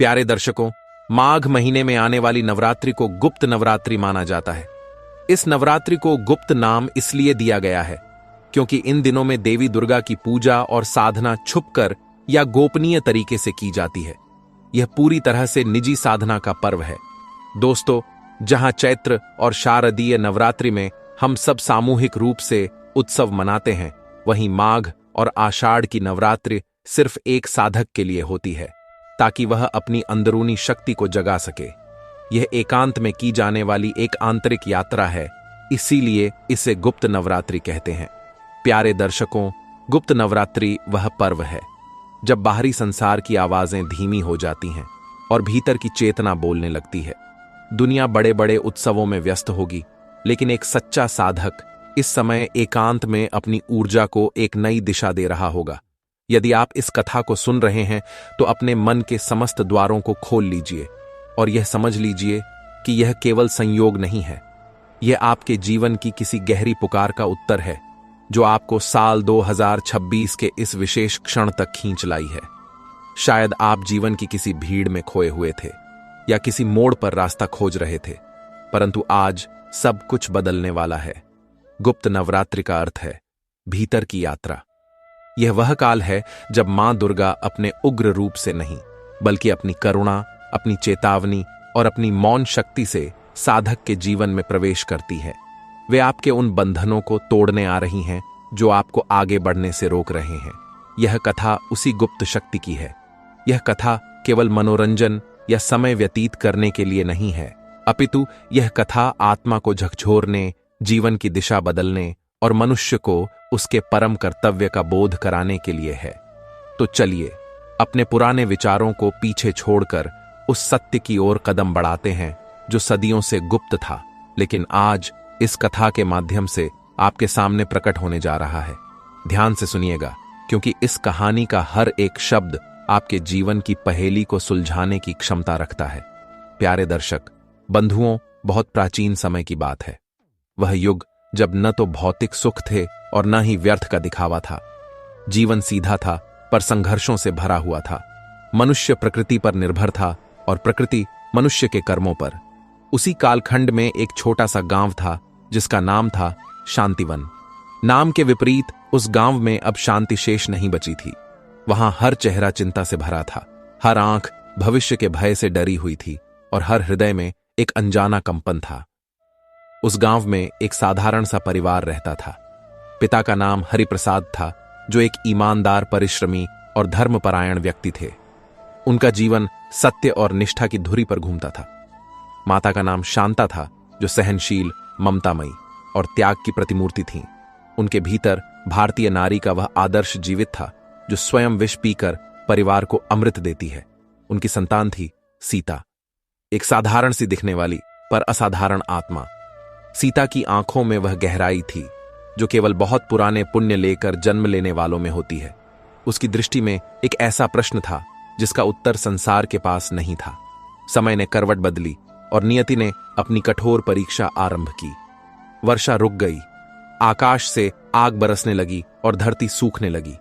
प्यारे दर्शकों, माघ महीने में आने वाली नवरात्रि को गुप्त नवरात्रि माना जाता है। इस नवरात्रि को गुप्त नाम इसलिए दिया गया है क्योंकि इन दिनों में देवी दुर्गा की पूजा और साधना छुपकर या गोपनीय तरीके से की जाती है। यह पूरी तरह से निजी साधना का पर्व है। दोस्तों, जहां चैत्र और शारदीय नवरात्रि में हम सब सामूहिक रूप से उत्सव मनाते हैं, वहीं माघ और आषाढ़ की नवरात्रि सिर्फ एक साधक के लिए होती है ताकि वह अपनी अंदरूनी शक्ति को जगा सके। यह एकांत में की जाने वाली एक आंतरिक यात्रा है, इसीलिए इसे गुप्त नवरात्रि कहते हैं। प्यारे दर्शकों, गुप्त नवरात्रि वह पर्व है जब बाहरी संसार की आवाजें धीमी हो जाती हैं और भीतर की चेतना बोलने लगती है। दुनिया बड़े बड़े उत्सवों में व्यस्त होगी, लेकिन एक सच्चा साधक इस समय एकांत में अपनी ऊर्जा को एक नई दिशा दे रहा होगा। यदि आप इस कथा को सुन रहे हैं तो अपने मन के समस्त द्वारों को खोल लीजिए और यह समझ लीजिए कि यह केवल संयोग नहीं है। यह आपके जीवन की किसी गहरी पुकार का उत्तर है जो आपको साल 2026 के इस विशेष क्षण तक खींच लाई है। शायद आप जीवन की किसी भीड़ में खोए हुए थे या किसी मोड़ पर रास्ता खोज रहे थे, परंतु आज सब कुछ बदलने वाला है। गुप्त नवरात्रि का अर्थ है भीतर की यात्रा। यह वह काल है जब मां दुर्गा अपने उग्र रूप से नहीं, बल्कि अपनी करुणा, अपनी चेतावनी और अपनी मौन शक्ति से साधक के जीवन में प्रवेश करती है। वे आपके उन बंधनों को तोड़ने आ रही हैं जो आपको आगे बढ़ने से रोक रहे हैं। यह कथा उसी गुप्त शक्ति की है। यह कथा केवल मनोरंजन या समय व्यतीत करने के लिए नहीं है, अपितु यह कथा आत्मा को झकझोरने, जीवन की दिशा बदलने और मनुष्य को उसके परम कर्तव्य का बोध कराने के लिए है। तो चलिए अपने पुराने विचारों को पीछे छोड़कर उस सत्य की ओर कदम बढ़ाते हैं जो सदियों से गुप्त था, लेकिन आज इस कथा के माध्यम से आपके सामने प्रकट होने जा रहा है। ध्यान से सुनिएगा, क्योंकि इस कहानी का हर एक शब्द आपके जीवन की पहेली को सुलझाने की क्षमता रखता है। प्यारे दर्शक बंधुओं, बहुत प्राचीन समय की बात है। वह युग जब न तो भौतिक सुख थे और न ही व्यर्थ का दिखावा था। जीवन सीधा था पर संघर्षों से भरा हुआ था। मनुष्य प्रकृति पर निर्भर था और प्रकृति मनुष्य के कर्मों पर। उसी कालखंड में एक छोटा सा गांव था जिसका नाम था शांतिवन। नाम के विपरीत उस गांव में अब शांति शेष नहीं बची थी। वहां हर चेहरा चिंता से भरा था, हर आंख भविष्य के भय से डरी हुई थी और हर हृदय में एक अनजाना कंपन था। उस गांव में एक साधारण सा परिवार रहता था। पिता का नाम हरिप्रसाद था, जो एक ईमानदार, परिश्रमी और धर्मपरायण व्यक्ति थे। उनका जीवन सत्य और निष्ठा की धुरी पर घूमता था। माता का नाम शांता था, जो सहनशील, ममतामयी और त्याग की प्रतिमूर्ति थीं। उनके भीतर भारतीय नारी का वह आदर्श जीवित था जो स्वयं विष पीकर परिवार को अमृत देती है। उनकी संतान थी सीता, एक साधारण सी दिखने वाली पर असाधारण आत्मा। सीता की आंखों में वह गहराई थी जो केवल बहुत पुराने पुण्य लेकर जन्म लेने वालों में होती है। उसकी दृष्टि में एक ऐसा प्रश्न था जिसका उत्तर संसार के पास नहीं था। समय ने करवट बदली और नियति ने अपनी कठोर परीक्षा आरंभ की। वर्षा रुक गई, आकाश से आग बरसने लगी और धरती सूखने लगी।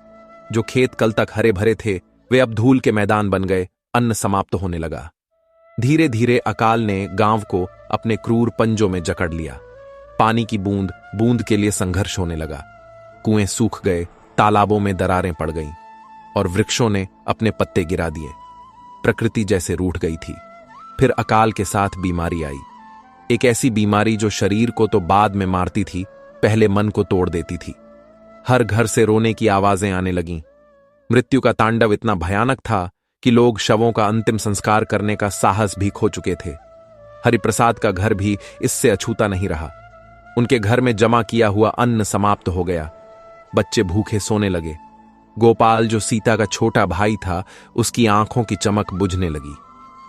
जो खेत कल तक हरे भरे थे वे अब धूल के मैदान बन गए। अन्न समाप्त होने लगा। धीरे धीरे अकाल ने गांव को अपने क्रूर पंजों में जकड़ लिया। पानी की बूंद बूंद के लिए संघर्ष होने लगा। कुएं सूख गए, तालाबों में दरारें पड़ गईं और वृक्षों ने अपने पत्ते गिरा दिए। प्रकृति जैसे रूठ गई थी। फिर अकाल के साथ बीमारी आई, एक ऐसी बीमारी जो शरीर को तो बाद में मारती थी, पहले मन को तोड़ देती थी। हर घर से रोने की आवाजें आने लगीं। मृत्यु का तांडव इतना भयानक था कि लोग शवों का अंतिम संस्कार करने का साहस भी खो चुके थे। हरिप्रसाद का घर भी इससे अछूता नहीं रहा। उनके घर में जमा किया हुआ अन्न समाप्त हो गया। बच्चे भूखे सोने लगे। गोपाल, जो सीता का छोटा भाई था, उसकी आंखों की चमक बुझने लगी।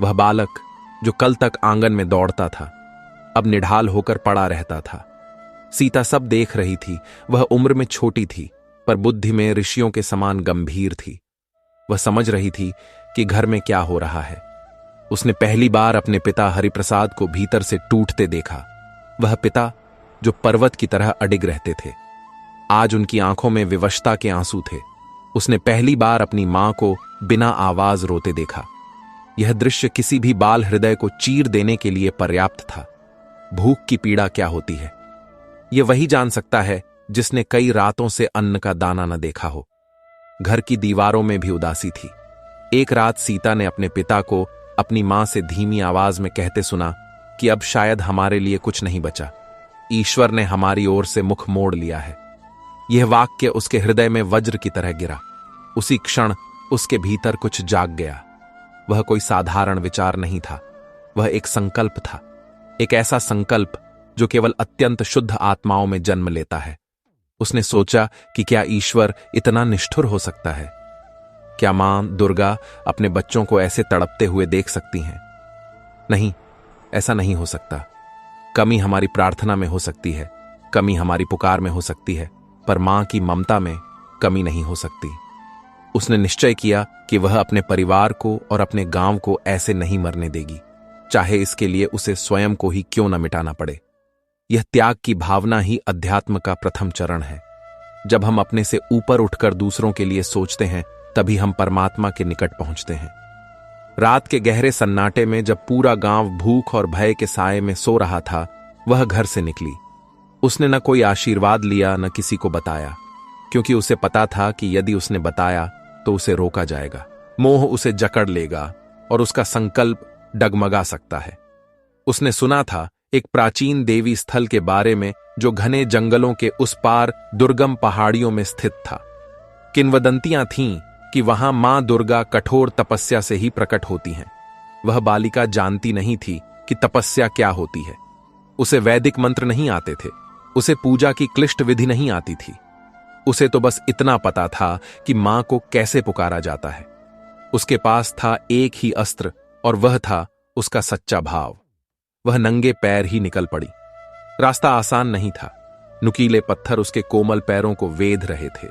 वह बालक जो कल तक आंगन में दौड़ता था, अब निढाल होकर पड़ा रहता था। सीता सब देख रही थी। वह उम्र में छोटी थी पर बुद्धि में ऋषियों के समान गंभीर थी। वह समझ रही थी कि घर में क्या हो रहा है। उसने पहली बार अपने पिता हरिप्रसाद को भीतर से टूटते देखा। वह पिता जो पर्वत की तरह अडिग रहते थे, आज उनकी आंखों में विवशता के आंसू थे। उसने पहली बार अपनी मां को बिना आवाज रोते देखा। यह दृश्य किसी भी बाल हृदय को चीर देने के लिए पर्याप्त था। भूख की पीड़ा क्या होती है, यह वही जान सकता है जिसने कई रातों से अन्न का दाना न देखा हो। घर की दीवारों में भी उदासी थी। एक रात सीता ने अपने पिता को अपनी मां से धीमी आवाज में कहते सुना कि अब शायद हमारे लिए कुछ नहीं बचा, ईश्वर ने हमारी ओर से मुख मोड़ लिया है। यह वाक्य उसके हृदय में वज्र की तरह गिरा। उसी क्षण उसके भीतर कुछ जाग गया। वह कोई साधारण विचार नहीं था, वह एक संकल्प था, एक ऐसा संकल्प जो केवल अत्यंत शुद्ध आत्माओं में जन्म लेता है। उसने सोचा कि क्या ईश्वर इतना निष्ठुर हो सकता है? क्या मां दुर्गा अपने बच्चों को ऐसे तड़पते हुए देख सकती हैं? नहीं, ऐसा नहीं हो सकता। कमी हमारी प्रार्थना में हो सकती है, कमी हमारी पुकार में हो सकती है, पर मां की ममता में कमी नहीं हो सकती। उसने निश्चय किया कि वह अपने परिवार को और अपने गांव को ऐसे नहीं मरने देगी, चाहे इसके लिए उसे स्वयं को ही क्यों न मिटाना पड़े। यह त्याग की भावना ही अध्यात्म का प्रथम चरण है। जब हम अपने से ऊपर उठकर दूसरों के लिए सोचते हैं, तभी हम परमात्मा के निकट पहुंचते हैं। रात के गहरे सन्नाटे में जब पूरा गांव भूख और भय के साए में सो रहा था, वह घर से निकली। उसने न कोई आशीर्वाद लिया, न किसी को बताया, क्योंकि उसे पता था कि यदि उसने बताया तो उसे रोका जाएगा, मोह उसे जकड़ लेगा और उसका संकल्प डगमगा सकता है। उसने सुना था एक प्राचीन देवी स्थल के बारे में जो घने जंगलों के उस पार दुर्गम पहाड़ियों में स्थित था। किंवदंतियां थीं कि वहां मां दुर्गा कठोर तपस्या से ही प्रकट होती हैं। वह बालिका जानती नहीं थी कि तपस्या क्या होती है। उसे वैदिक मंत्र नहीं आते थे, उसे पूजा की क्लिष्ट विधि नहीं आती थी। उसे तो बस इतना पता था कि मां को कैसे पुकारा जाता है। उसके पास था एक ही अस्त्र, और वह था उसका सच्चा भाव। वह नंगे पैर ही निकल पड़ी। रास्ता आसान नहीं था। नुकीले पत्थर उसके कोमल पैरों को वेध रहे थे।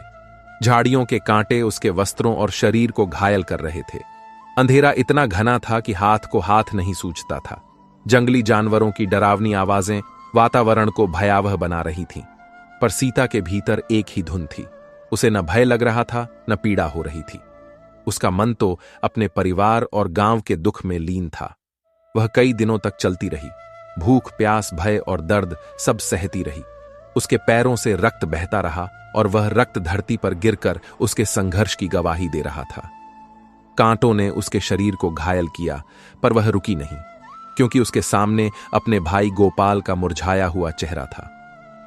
झाड़ियों के कांटे उसके वस्त्रों और शरीर को घायल कर रहे थे। अंधेरा इतना घना था कि हाथ को हाथ नहीं सूझता था। जंगली जानवरों की डरावनी आवाजें वातावरण को भयावह बना रही थीं, पर सीता के भीतर एक ही धुन थी। उसे न भय लग रहा था, न पीड़ा हो रही थी। उसका मन तो अपने परिवार और गांव के दुख में लीन था। वह कई दिनों तक चलती रही, भूख, प्यास, भय और दर्द सब सहती रही। उसके पैरों से रक्त बहता रहा और वह रक्त धरती पर गिरकर उसके संघर्ष की गवाही दे रहा था। कांटों ने उसके शरीर को घायल किया, पर वह रुकी नहीं, क्योंकि उसके सामने अपने भाई गोपाल का मुरझाया हुआ चेहरा था।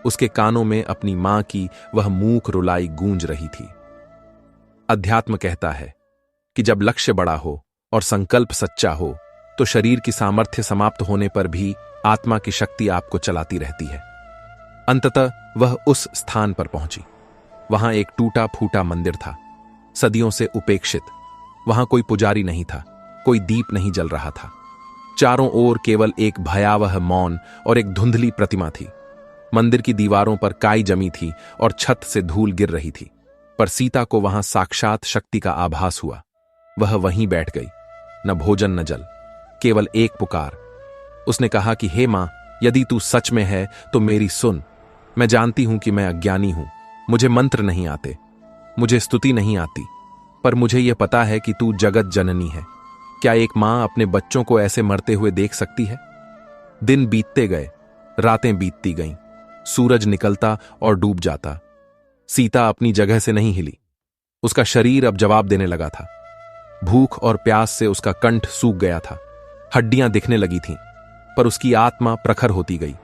उसके कानों में अपनी मां की वह मूक रुलाई गूंज रही थी। अध्यात्म कहता है कि जब लक्ष्य बड़ा हो और संकल्प सच्चा हो, तो शरीर की सामर्थ्य समाप्त होने पर भी आत्मा की शक्ति आपको चलाती रहती है। अंततः वह उस स्थान पर पहुंची। वहां एक टूटा फूटा मंदिर था, सदियों से उपेक्षित। वहां कोई पुजारी नहीं था, कोई दीप नहीं जल रहा था। चारों ओर केवल एक भयावह मौन और एक धुंधली प्रतिमा थी। मंदिर की दीवारों पर काई जमी थी और छत से धूल गिर रही थी, पर सीता को वहां साक्षात शक्ति का आभास हुआ। वह वहीं बैठ गई, न भोजन न जल, केवल एक पुकार। उसने कहा कि हे मां, यदि तू सच में है तो मेरी सुन। मैं जानती हूं कि मैं अज्ञानी हूं, मुझे मंत्र नहीं आते, मुझे स्तुति नहीं आती, पर मुझे यह पता है कि तू जगत जननी है। क्या एक मां अपने बच्चों को ऐसे मरते हुए देख सकती है? दिन बीतते गए, रातें बीतती गईं, सूरज निकलता और डूब जाता। सीता अपनी जगह से नहीं हिली। उसका शरीर अब जवाब देने लगा था। भूख और प्यास से उसका कंठ सूख गया था, हड्डियां दिखने लगी थीं, पर उसकी आत्मा प्रखर होती गई।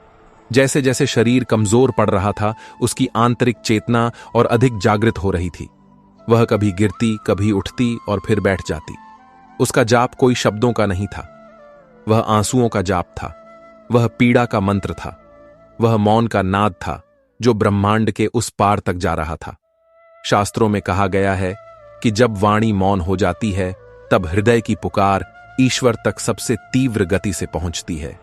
जैसे जैसे शरीर कमजोर पड़ रहा था, उसकी आंतरिक चेतना और अधिक जागृत हो रही थी। वह कभी गिरती, कभी उठती और फिर बैठ जाती। उसका जाप कोई शब्दों का नहीं था, वह आंसुओं का जाप था। वह पीड़ा का मंत्र था, वह मौन का नाद था जो ब्रह्मांड के उस पार तक जा रहा था। शास्त्रों में कहा गया है कि जब वाणी मौन हो जाती है, तब हृदय की पुकार ईश्वर तक सबसे तीव्र गति से पहुंचती है।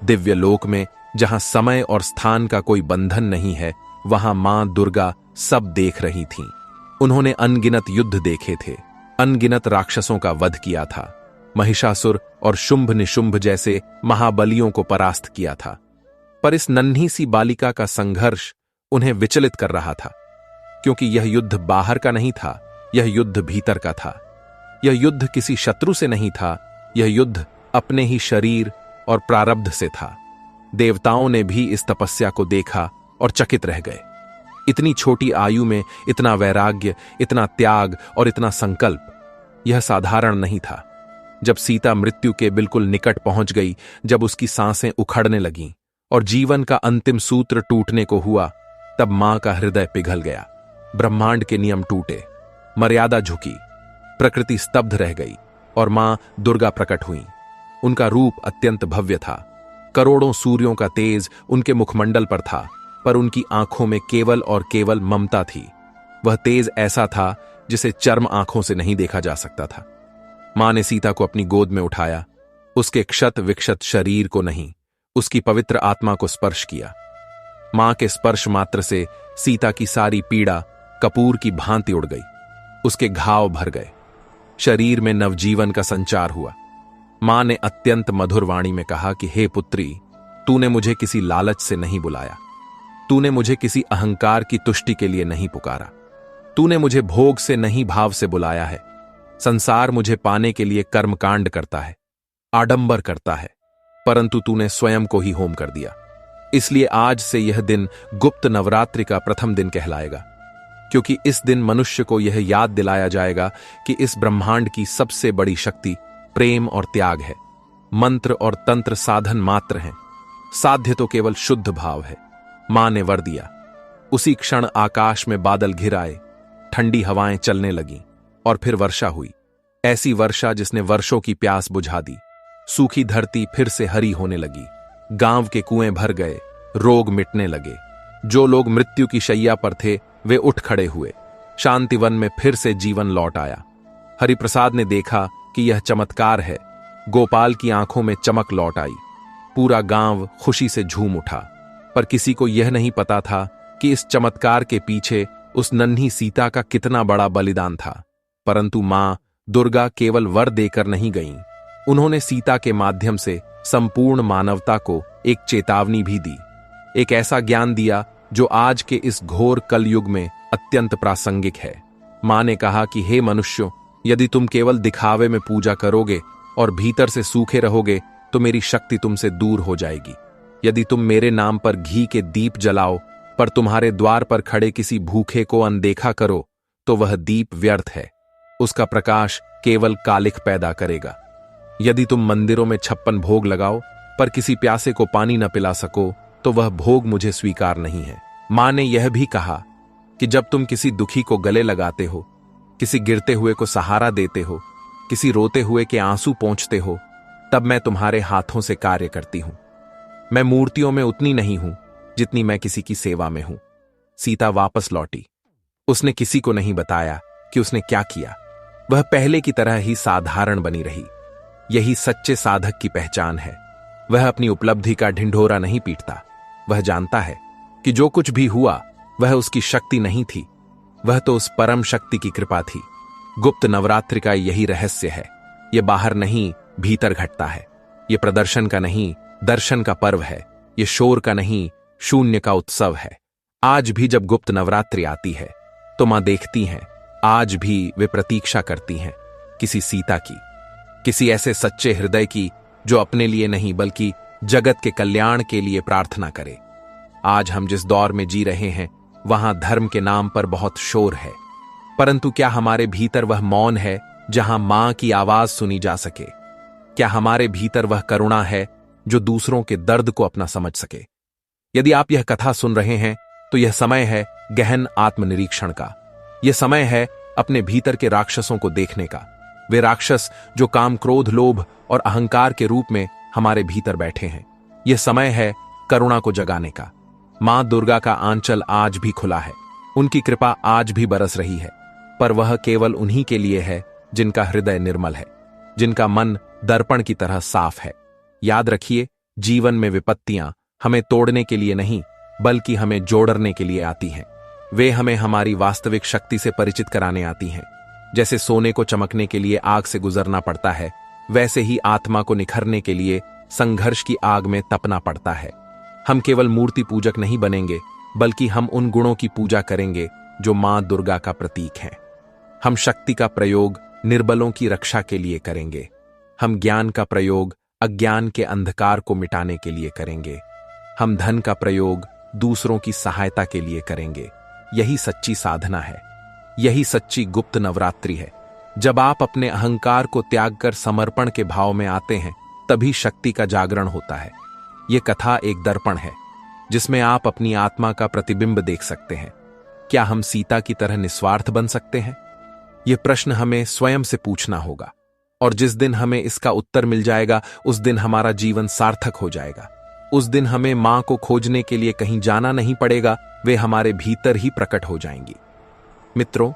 दिव्य लोक में, जहां समय और स्थान का कोई बंधन नहीं है, वहां मां दुर्गा सब देख रही थीं। उन्होंने अनगिनत युद्ध देखे थे, अनगिनत राक्षसों का वध किया था, महिषासुर और शुंभ निशुंभ जैसे महाबलियों को परास्त किया था। पर इस नन्ही सी बालिका का संघर्ष उन्हें विचलित कर रहा था, क्योंकि यह युद्ध बाहर का नहीं था, यह युद्ध भीतर का था। यह युद्ध किसी शत्रु से नहीं था, यह युद्ध अपने ही शरीर और प्रारब्ध से था। देवताओं ने भी इस तपस्या को देखा और चकित रह गए। इतनी छोटी आयु में इतना वैराग्य, इतना त्याग और इतना संकल्प, यह साधारण नहीं था। जब सीता मृत्यु के बिल्कुल निकट पहुंच गई, जब उसकी सांसें उखड़ने लगीं और जीवन का अंतिम सूत्र टूटने को हुआ, तब मां का हृदय पिघल गया। ब्रह्मांड के नियम टूटे, मर्यादा झुकी, प्रकृति स्तब्ध रह गई और मां दुर्गा प्रकट हुई। उनका रूप अत्यंत भव्य था। करोड़ों सूर्यों का तेज उनके मुखमंडल पर था, पर उनकी आंखों में केवल और केवल ममता थी। वह तेज ऐसा था जिसे चर्म आंखों से नहीं देखा जा सकता था। मां ने सीता को अपनी गोद में उठाया, उसके क्षत विक्षत शरीर को नहीं, उसकी पवित्र आत्मा को स्पर्श किया। मां के स्पर्श मात्र से सीता की सारी पीड़ा कपूर की भांति उड़ गई। उसके घाव भर गए, शरीर में नवजीवन का संचार हुआ। मां ने अत्यंत मधुर वाणी में कहा कि हे पुत्री, तूने मुझे किसी लालच से नहीं बुलाया, तूने मुझे किसी अहंकार की तुष्टि के लिए नहीं पुकारा, तूने मुझे भोग से नहीं भाव से बुलाया है। संसार मुझे पाने के लिए कर्मकांड करता है, आडंबर करता है, परंतु तूने स्वयं को ही होम कर दिया। इसलिए आज से यह दिन गुप्त नवरात्रि का प्रथम दिन कहलाएगा, क्योंकि इस दिन मनुष्य को यह याद दिलाया जाएगा कि इस ब्रह्मांड की सबसे बड़ी शक्ति प्रेम और त्याग है। मंत्र और तंत्र साधन मात्र हैं, साध्य तो केवल शुद्ध भाव है। मां ने वर दिया। उसी क्षण आकाश में बादल घिर आए, ठंडी हवाएं चलने लगीं और फिर वर्षा हुई। ऐसी वर्षा जिसने वर्षों की प्यास बुझा दी। सूखी धरती फिर से हरी होने लगी, गांव के कुएं भर गए, रोग मिटने लगे। जो लोग मृत्यु की शैया पर थे वे उठ खड़े हुए। शांतिवन में फिर से जीवन लौट आया। हरिप्रसाद ने देखा कि यह चमत्कार है। गोपाल की आंखों में चमक लौट आई। पूरा गांव खुशी से झूम उठा, पर किसी को यह नहीं पता था कि इस चमत्कार के पीछे उस नन्ही सीता का कितना बड़ा बलिदान था। परंतु मां दुर्गा केवल वर देकर नहीं गईं, उन्होंने सीता के माध्यम से संपूर्ण मानवता को एक चेतावनी भी दी, एक ऐसा ज्ञान दिया जो आज के इस घोर कलयुग में अत्यंत प्रासंगिक है। मां ने कहा कि हे मनुष्यों, यदि तुम केवल दिखावे में पूजा करोगे और भीतर से सूखे रहोगे तो मेरी शक्ति तुमसे दूर हो जाएगी। यदि तुम मेरे नाम पर घी के दीप जलाओ पर तुम्हारे द्वार पर खड़े किसी भूखे को अनदेखा करो तो वह दीप व्यर्थ है, उसका प्रकाश केवल कालिख पैदा करेगा। यदि तुम मंदिरों में 56 भोग लगाओ पर किसी प्यासे को पानी न पिला सको तो वह भोग मुझे स्वीकार नहीं है। मां ने यह भी कहा कि जब तुम किसी दुखी को गले लगाते हो, किसी गिरते हुए को सहारा देते हो, किसी रोते हुए के आंसू पोंछते हो, तब मैं तुम्हारे हाथों से कार्य करती हूं। मैं मूर्तियों में उतनी नहीं हूं जितनी मैं किसी की सेवा में हूं। सीता वापस लौटी। उसने किसी को नहीं बताया कि उसने क्या किया। वह पहले की तरह ही साधारण बनी रही। यही सच्चे साधक की पहचान है। वह अपनी उपलब्धि का ढिंढोरा नहीं पीटता। वह जानता है कि जो कुछ भी हुआ वह उसकी शक्ति नहीं थी, वह तो उस परम शक्ति की कृपा थी। गुप्त नवरात्रि का यही रहस्य है। यह बाहर नहीं, भीतर घटता है। यह प्रदर्शन का नहीं, दर्शन का पर्व है। यह शोर का नहीं, शून्य का उत्सव है। आज भी जब गुप्त नवरात्रि आती है तो मां देखती हैं, आज भी वे प्रतीक्षा करती हैं किसी सीता की, किसी ऐसे सच्चे हृदय की जो अपने लिए नहीं बल्कि जगत के कल्याण के लिए प्रार्थना करे। आज हम जिस दौर में जी रहे हैं वहां धर्म के नाम पर बहुत शोर है, परंतु क्या हमारे भीतर वह मौन है जहां मां की आवाज सुनी जा सके? क्या हमारे भीतर वह करुणा है जो दूसरों के दर्द को अपना समझ सके? यदि आप यह कथा सुन रहे हैं तो यह समय है गहन आत्मनिरीक्षण का। यह समय है अपने भीतर के राक्षसों को देखने का। वे राक्षस जो काम, क्रोध, लोभ और अहंकार के रूप में हमारे भीतर बैठे हैं। यह समय है करुणा को जगाने का। मां दुर्गा का आंचल आज भी खुला है। उनकी कृपा आज भी बरस रही है, पर वह केवल उन्हीं के लिए है जिनका हृदय निर्मल है, जिनका मन दर्पण की तरह साफ है। याद रखिए, जीवन में विपत्तियां हमें तोड़ने के लिए नहीं बल्कि हमें जोड़ने के लिए आती हैं। वे हमें हमारी वास्तविक शक्ति से परिचित कराने आती हैं। जैसे सोने को चमकने के लिए आग से गुजरना पड़ता है, वैसे ही आत्मा को निखरने के लिए संघर्ष की आग में तपना पड़ता है। हम केवल मूर्ति पूजक नहीं बनेंगे बल्कि हम उन गुणों की पूजा करेंगे जो मां दुर्गा का प्रतीक हैं। हम शक्ति का प्रयोग निर्बलों की रक्षा के लिए करेंगे। हम ज्ञान का प्रयोग अज्ञान के अंधकार को मिटाने के लिए करेंगे। हम धन का प्रयोग दूसरों की सहायता के लिए करेंगे। यही सच्ची साधना है। यही सच्ची गुप्त नवरात्रि है। जब आप अपने अहंकार को त्याग कर समर्पण के भाव में आते हैं, तभी शक्ति का जागरण होता है। यह कथा एक दर्पण है जिसमें आप अपनी आत्मा का प्रतिबिंब देख सकते हैं। क्या हम सीता की तरह निस्वार्थ बन सकते हैं? यह प्रश्न हमें स्वयं से पूछना होगा, और जिस दिन हमें इसका उत्तर मिल जाएगा, उस दिन हमारा जीवन सार्थक हो जाएगा। उस दिन हमें मां को खोजने के लिए कहीं जाना नहीं पड़ेगा, वे हमारे भीतर ही प्रकट हो जाएंगी। मित्रों,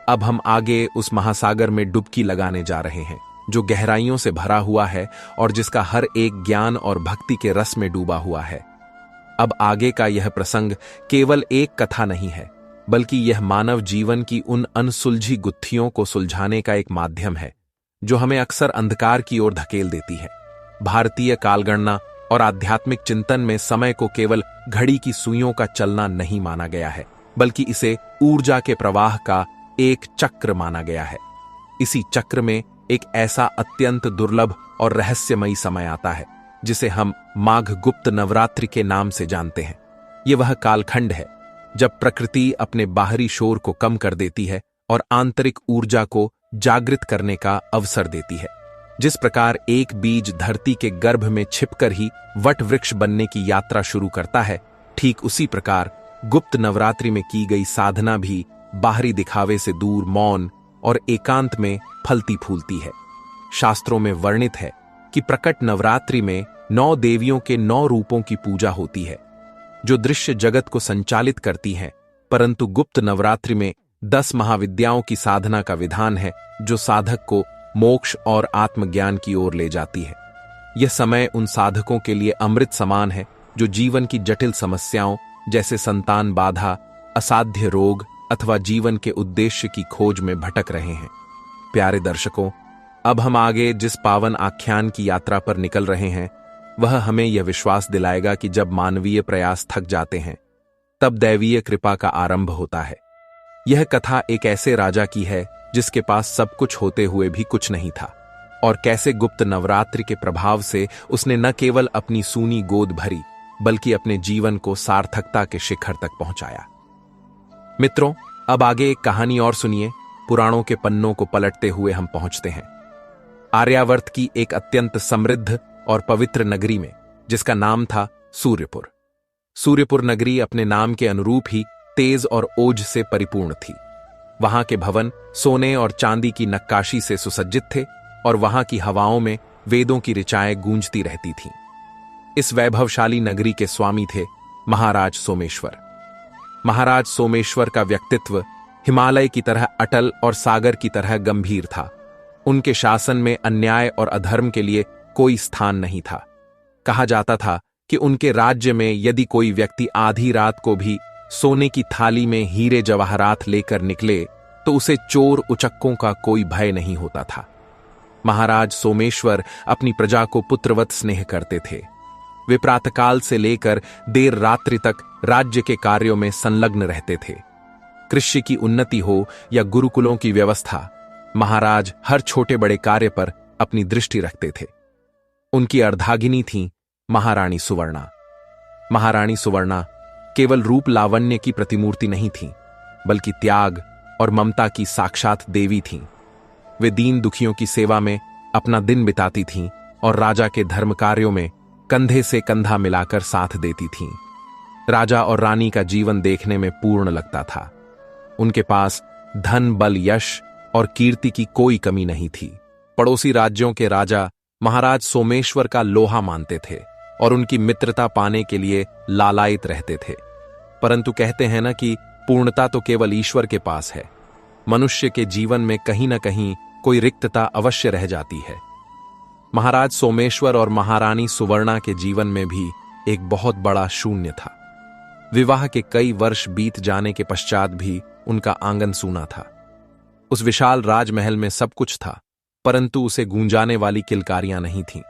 अब हम आगे उस महासागर में डुबकी लगाने जा रहे हैं जो गहराइयों से भरा हुआ है और जिसका हर एक ज्ञान और भक्ति के रस में डूबा हुआ है। अब आगे का यह प्रसंग केवल एक कथा नहीं है, बल्कि यह मानव जीवन की उन अनसुलझी गुत्थियों को सुलझाने का एक माध्यम है जो हमें अक्सर अंधकार की ओर धकेल देती है। भारतीय कालगणना और आध्यात्मिक चिंतन में समय को केवल घड़ी की सुइयों का चलना नहीं माना गया है, बल्कि इसे ऊर्जा के प्रवाह का एक चक्र माना गया है। इसी चक्र में एक ऐसा अत्यंत दुर्लभ और रहस्यमयी समय आता है जिसे हम माघ गुप्त नवरात्रि के नाम से जानते हैं। यह वह कालखंड है जब प्रकृति अपने बाहरी शोर को कम कर देती है और आंतरिक ऊर्जा को जागृत करने का अवसर देती है। जिस प्रकार एक बीज धरती के गर्भ में छिपकर ही वट वृक्ष बनने की यात्रा शुरू करता है, ठीक उसी प्रकार गुप्त नवरात्रि में की गई साधना भी बाहरी दिखावे से दूर मौन और एकांत में फलती फूलती है। शास्त्रों में वर्णित है कि प्रकट नवरात्रि में 9 देवियों के 9 रूपों की पूजा होती है जो दृश्य जगत को संचालित करती हैं, परंतु गुप्त नवरात्रि में 10 महाविद्याओं की साधना का विधान है जो साधक को मोक्ष और आत्मज्ञान की ओर ले जाती है। यह समय उन साधकों के लिए अमृत समान है जो जीवन की जटिल समस्याओं जैसे संतान बाधा, असाध्य रोग अथवा जीवन के उद्देश्य की खोज में भटक रहे हैं। प्यारे दर्शकों, अब हम आगे जिस पावन आख्यान की यात्रा पर निकल रहे हैं, वह हमें यह विश्वास दिलाएगा कि जब मानवीय प्रयास थक जाते हैं, तब दैवीय कृपा का आरंभ होता है। यह कथा एक ऐसे राजा की है जिसके पास सब कुछ होते हुए भी कुछ नहीं था, और कैसे गुप्त नवरात्रि के प्रभाव से उसने न केवल अपनी सूनी गोद भरी, बल्कि अपने जीवन को सार्थकता के शिखर तक पहुंचाया। मित्रों, अब आगे एक कहानी और सुनिए। पुराणों के पन्नों को पलटते हुए हम पहुंचते हैं आर्यावर्त की एक अत्यंत समृद्ध और पवित्र नगरी में, जिसका नाम था सूर्यपुर। सूर्यपुर नगरी अपने नाम के अनुरूप ही तेज और ओज से परिपूर्ण थी। वहां के भवन सोने और चांदी की नक्काशी से सुसज्जित थे और वहां की हवाओं में वेदों की ऋचाएं गूंजती रहती थीं। इस वैभवशाली नगरी के स्वामी थे महाराज सोमेश्वर। महाराज सोमेश्वर का व्यक्तित्व हिमालय की तरह अटल और सागर की तरह गंभीर था। उनके शासन में अन्याय और अधर्म के लिए कोई स्थान नहीं था। कहा जाता था कि उनके राज्य में यदि कोई व्यक्ति आधी रात को भी सोने की थाली में हीरे जवाहरात लेकर निकले तो उसे चोर उचक्कों का कोई भय नहीं होता था। महाराज सोमेश्वर अपनी प्रजा को पुत्रवत स्नेह करते थे। वे प्रातःकाल से लेकर देर रात्रि तक राज्य के कार्यों में संलग्न रहते थे। कृषि की उन्नति हो या गुरुकुलों की व्यवस्था, महाराज हर छोटे बड़े कार्य पर अपनी दृष्टि रखते थे। उनकी अर्धांगिनी थीं महारानी सुवर्णा। महारानी सुवर्णा केवल रूप लावण्य की प्रतिमूर्ति नहीं थीं, बल्कि त्याग और ममता की साक्षात देवी थीं। वे दीन दुखियों की सेवा में अपना दिन बिताती थीं और राजा के धर्म कार्यों में कंधे से कंधा मिलाकर साथ देती थीं। राजा और रानी का जीवन देखने में पूर्ण लगता था। उनके पास धन, बल, यश और कीर्ति की कोई कमी नहीं थी। पड़ोसी राज्यों के राजा महाराज सोमेश्वर का लोहा मानते थे और उनकी मित्रता पाने के लिए लालायित रहते थे। परंतु कहते हैं ना कि पूर्णता तो केवल ईश्वर के पास है। मनुष्य के जीवन में कहीं ना कहीं कोई रिक्तता अवश्य रह जाती है। महाराज सोमेश्वर और महारानी सुवर्णा के जीवन में भी एक बहुत बड़ा शून्य था। विवाह के कई वर्ष बीत जाने के पश्चात भी उनका आंगन सूना था। उस विशाल राजमहल में सब कुछ था, परंतु उसे गूंजाने वाली किलकारियां नहीं थीं।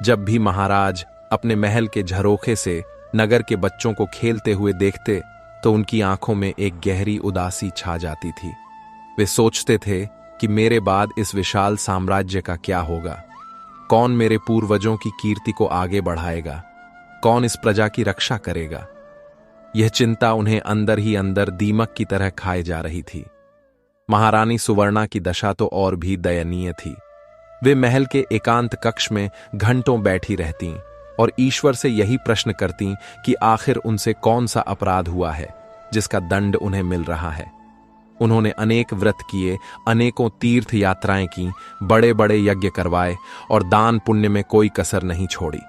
जब भी महाराज अपने महल के झरोखे से नगर के बच्चों को खेलते हुए देखते तो उनकी आंखों में एक गहरी उदासी छा जाती थी। वे सोचते थे कि मेरे बाद इस विशाल साम्राज्य का क्या होगा। कौन मेरे पूर्वजों की कीर्ति को आगे बढ़ाएगा? कौन इस प्रजा की रक्षा करेगा? यह चिंता उन्हें अंदर ही अंदर दीमक की तरह खाए जा रही थी। महारानी सुवर्णा की दशा तो और भी दयनीय थी। वे महल के एकांत कक्ष में घंटों बैठी रहतीं और ईश्वर से यही प्रश्न करतीं कि आखिर उनसे कौन सा अपराध हुआ है जिसका दंड उन्हें मिल रहा है। उन्होंने अनेक व्रत किए, अनेकों तीर्थ यात्राएं की, बड़े बड़े यज्ञ करवाए और दान पुण्य में कोई कसर नहीं छोड़ी।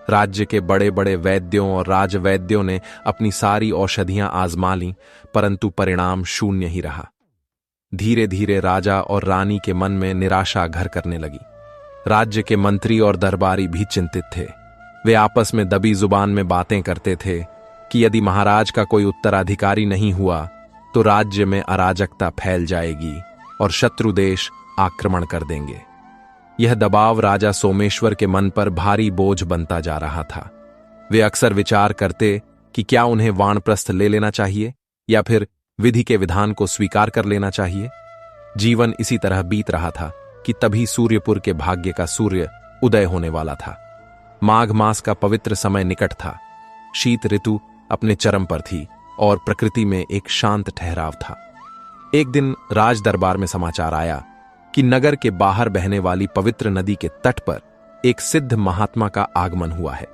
राज्य के बड़े बड़े वैद्यों और राजवैद्यों ने अपनी सारी औषधियां आजमा लीं, परंतु परिणाम शून्य ही रहा। धीरे धीरे राजा और रानी के मन में निराशा घर करने लगी। राज्य के मंत्री और दरबारी भी चिंतित थे। वे आपस में दबी जुबान में बातें करते थे कि यदि महाराज का कोई उत्तराधिकारी नहीं हुआ तो राज्य में अराजकता फैल जाएगी और शत्रु देश आक्रमण कर देंगे। यह दबाव राजा सोमेश्वर के मन पर भारी बोझ बनता जा रहा था। वे अक्सर विचार करते कि क्या उन्हें वानप्रस्थ ले लेना चाहिए या फिर विधि के विधान को स्वीकार कर लेना चाहिए। जीवन इसी तरह बीत रहा था कि तभी सूर्यपुर के भाग्य का सूर्य उदय होने वाला था। माघ मास का पवित्र समय निकट था। शीत ऋतु अपने चरम पर थी और प्रकृति में एक शांत ठहराव था। एक दिन राज दरबार में समाचार आया कि नगर के बाहर बहने वाली पवित्र नदी के तट पर एक सिद्ध महात्मा का आगमन हुआ है।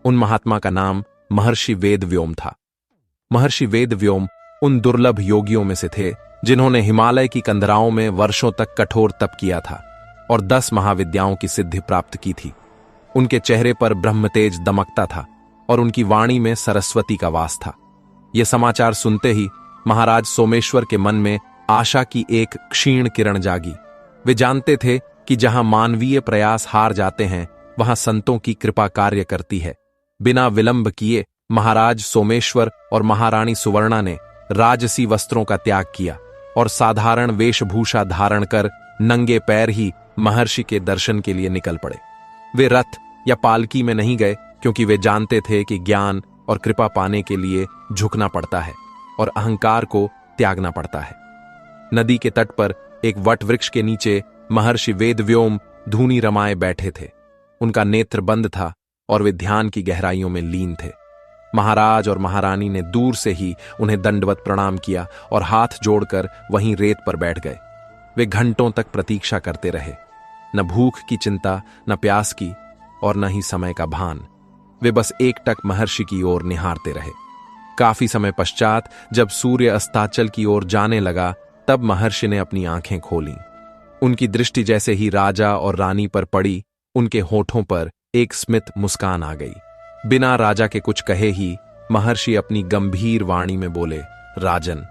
उन महात्मा का नाम महर्षि वेदव्योम था। महर्षि वेदव्योम उन दुर्लभ योगियों में से थे जिन्होंने हिमालय की कंदराओं में वर्षों तक कठोर तप किया था और 10 महाविद्याओं की सिद्धि प्राप्त की थी। उनके चेहरे पर ब्रह्मतेज दमकता था और उनकी वाणी में सरस्वती का वास था। यह समाचार सुनते ही महाराज सोमेश्वर के मन में आशा की एक क्षीण किरण जागी। वे जानते थे कि जहां मानवीय प्रयास हार जाते हैं वहां संतों की कृपा कार्य करती है। बिना विलंब किए महाराज सोमेश्वर और महारानी सुवर्णा ने राजसी वस्त्रों का त्याग किया और साधारण वेशभूषा धारण कर नंगे पैर ही महर्षि के दर्शन के लिए निकल पड़े। वे रथ या पालकी में नहीं गए क्योंकि वे जानते थे कि ज्ञान और कृपा पाने के लिए झुकना पड़ता है और अहंकार को त्यागना पड़ता है। नदी के तट पर एक वट वृक्ष के नीचे महर्षि वेदव्योम धूनी रमाए बैठे थे। उनका नेत्र बंद था और वे ध्यान की गहराइयों में लीन थे। महाराज और महारानी ने दूर से ही उन्हें दंडवत प्रणाम किया और हाथ जोड़कर वहीं रेत पर बैठ गए। वे घंटों तक प्रतीक्षा करते रहे, न भूख की चिंता, न प्यास की और न ही समय का भान। वे बस एकटक महर्षि की ओर निहारते रहे। काफी समय पश्चात जब सूर्य अस्ताचल की ओर जाने लगा तब महर्षि ने अपनी आंखें खोलीं। उनकी दृष्टि जैसे ही राजा और रानी पर पड़ी, उनके होठों पर एक स्मित मुस्कान आ गई। बिना राजा के कुछ कहे ही महर्षि अपनी गंभीर वाणी में बोले, राजन,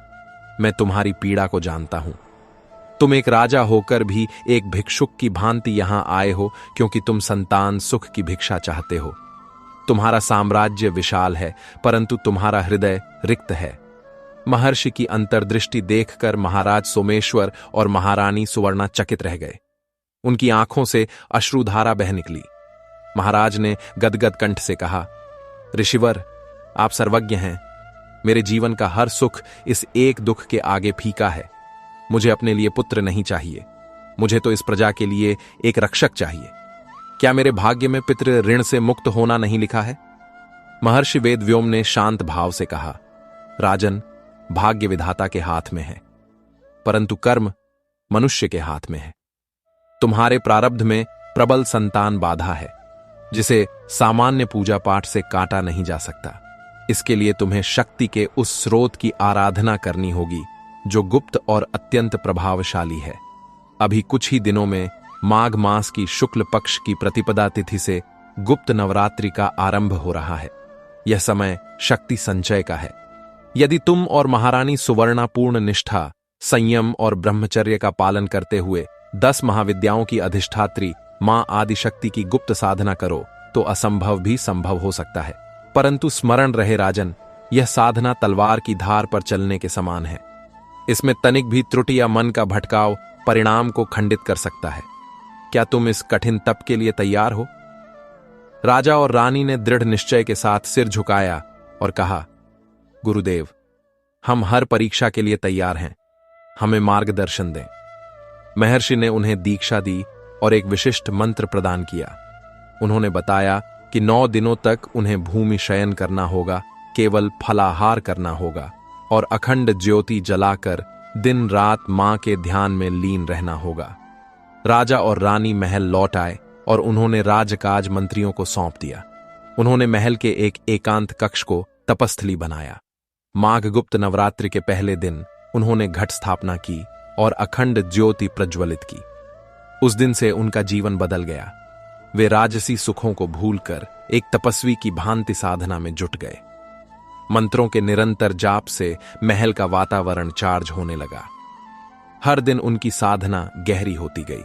मैं तुम्हारी पीड़ा को जानता हूं। तुम एक राजा होकर भी एक भिक्षुक की भांति यहां आए हो क्योंकि तुम संतान सुख की भिक्षा चाहते हो। तुम्हारा साम्राज्य विशाल है परंतु तुम्हारा हृदय रिक्त है। महर्षि की अंतर्दृष्टि देखकर महाराज सोमेश्वर और महारानी सुवर्णा चकित रह गए। उनकी आंखों से अश्रुधारा बह निकली। महाराज ने गदगद कंठ से कहा, ऋषिवर, आप सर्वज्ञ हैं। मेरे जीवन का हर सुख इस एक दुख के आगे फीका है। मुझे अपने लिए पुत्र नहीं चाहिए, मुझे तो इस प्रजा के लिए एक रक्षक चाहिए। क्या मेरे भाग्य में पितृ ऋण से मुक्त होना नहीं लिखा है? महर्षि वेदव्योम ने शांत भाव से कहा, राजन, भाग्य विधाता के हाथ में है परंतु कर्म मनुष्य के हाथ में है। तुम्हारे प्रारब्ध में प्रबल संतान बाधा है जिसे सामान्य पूजा पाठ से काटा नहीं जा सकता। इसके लिए तुम्हें शक्ति के उस स्रोत की आराधना करनी होगी जो गुप्त और अत्यंत प्रभावशाली है। अभी कुछ ही दिनों में माघ मास की शुक्ल पक्ष की प्रतिपदा तिथि से गुप्त नवरात्रि का आरंभ हो रहा है। यह समय शक्ति संचय का है। यदि तुम और महारानी सुवर्णा पूर्ण निष्ठा, संयम और ब्रह्मचर्य का पालन करते हुए 10 महाविद्याओं की अधिष्ठात्री मां आदिशक्ति की गुप्त साधना करो तो असंभव भी संभव हो सकता है। परंतु स्मरण रहे राजन, यह साधना तलवार की धार पर चलने के समान है। इसमें तनिक भी त्रुटि या मन का भटकाव परिणाम को खंडित कर सकता है। क्या तुम इस कठिन तप के लिए तैयार हो? राजा और रानी ने दृढ़ निश्चय के साथ सिर झुकाया और कहा, गुरुदेव, हम हर परीक्षा के लिए तैयार हैं, हमें मार्गदर्शन दें। महर्षि ने उन्हें दीक्षा दी और एक विशिष्ट मंत्र प्रदान किया। उन्होंने बताया कि 9 दिनों तक उन्हें भूमि शयन करना होगा, केवल फलाहार करना होगा और अखंड ज्योति जलाकर दिन रात मां के ध्यान में लीन रहना होगा। राजा और रानी महल लौट आए और उन्होंने राजकाज मंत्रियों को सौंप दिया। उन्होंने महल के एक एकांत कक्ष को तपस्थली बनाया। माघ गुप्त नवरात्रि के पहले दिन उन्होंने घट स्थापना की और अखंड ज्योति प्रज्वलित की। उस दिन से उनका जीवन बदल गया। वे राजसी सुखों को भूलकर एक तपस्वी की भांति साधना में जुट गए। मंत्रों के निरंतर जाप से महल का वातावरण चार्ज होने लगा। हर दिन उनकी साधना गहरी होती गई।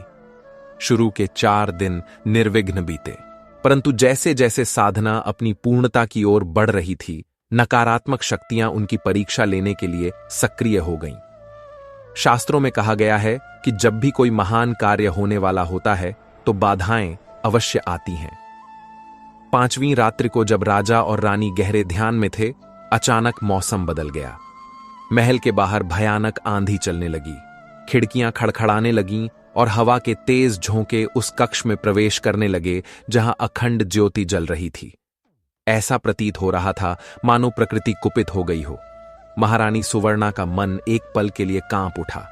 शुरू के 4 दिन निर्विघ्न बीते, परंतु जैसे जैसे साधना अपनी पूर्णता की ओर बढ़ रही थी, नकारात्मक शक्तियां उनकी परीक्षा लेने के लिए सक्रिय हो गईं। शास्त्रों में कहा गया है कि जब भी कोई महान कार्य होने वाला होता है तो बाधाएं अवश्य आती हैं। 5वीं रात्रि को जब राजा और रानी गहरे ध्यान में थे, अचानक मौसम बदल गया। महल के बाहर भयानक आंधी चलने लगी, खिड़कियां खड़खड़ाने लगीं और हवा के तेज झोंके उस कक्ष में प्रवेश करने लगे जहां अखंड ज्योति जल रही थी। ऐसा प्रतीत हो रहा था मानो प्रकृति कुपित हो गई हो। महारानी सुवर्णा का मन एक पल के लिए कांप उठा।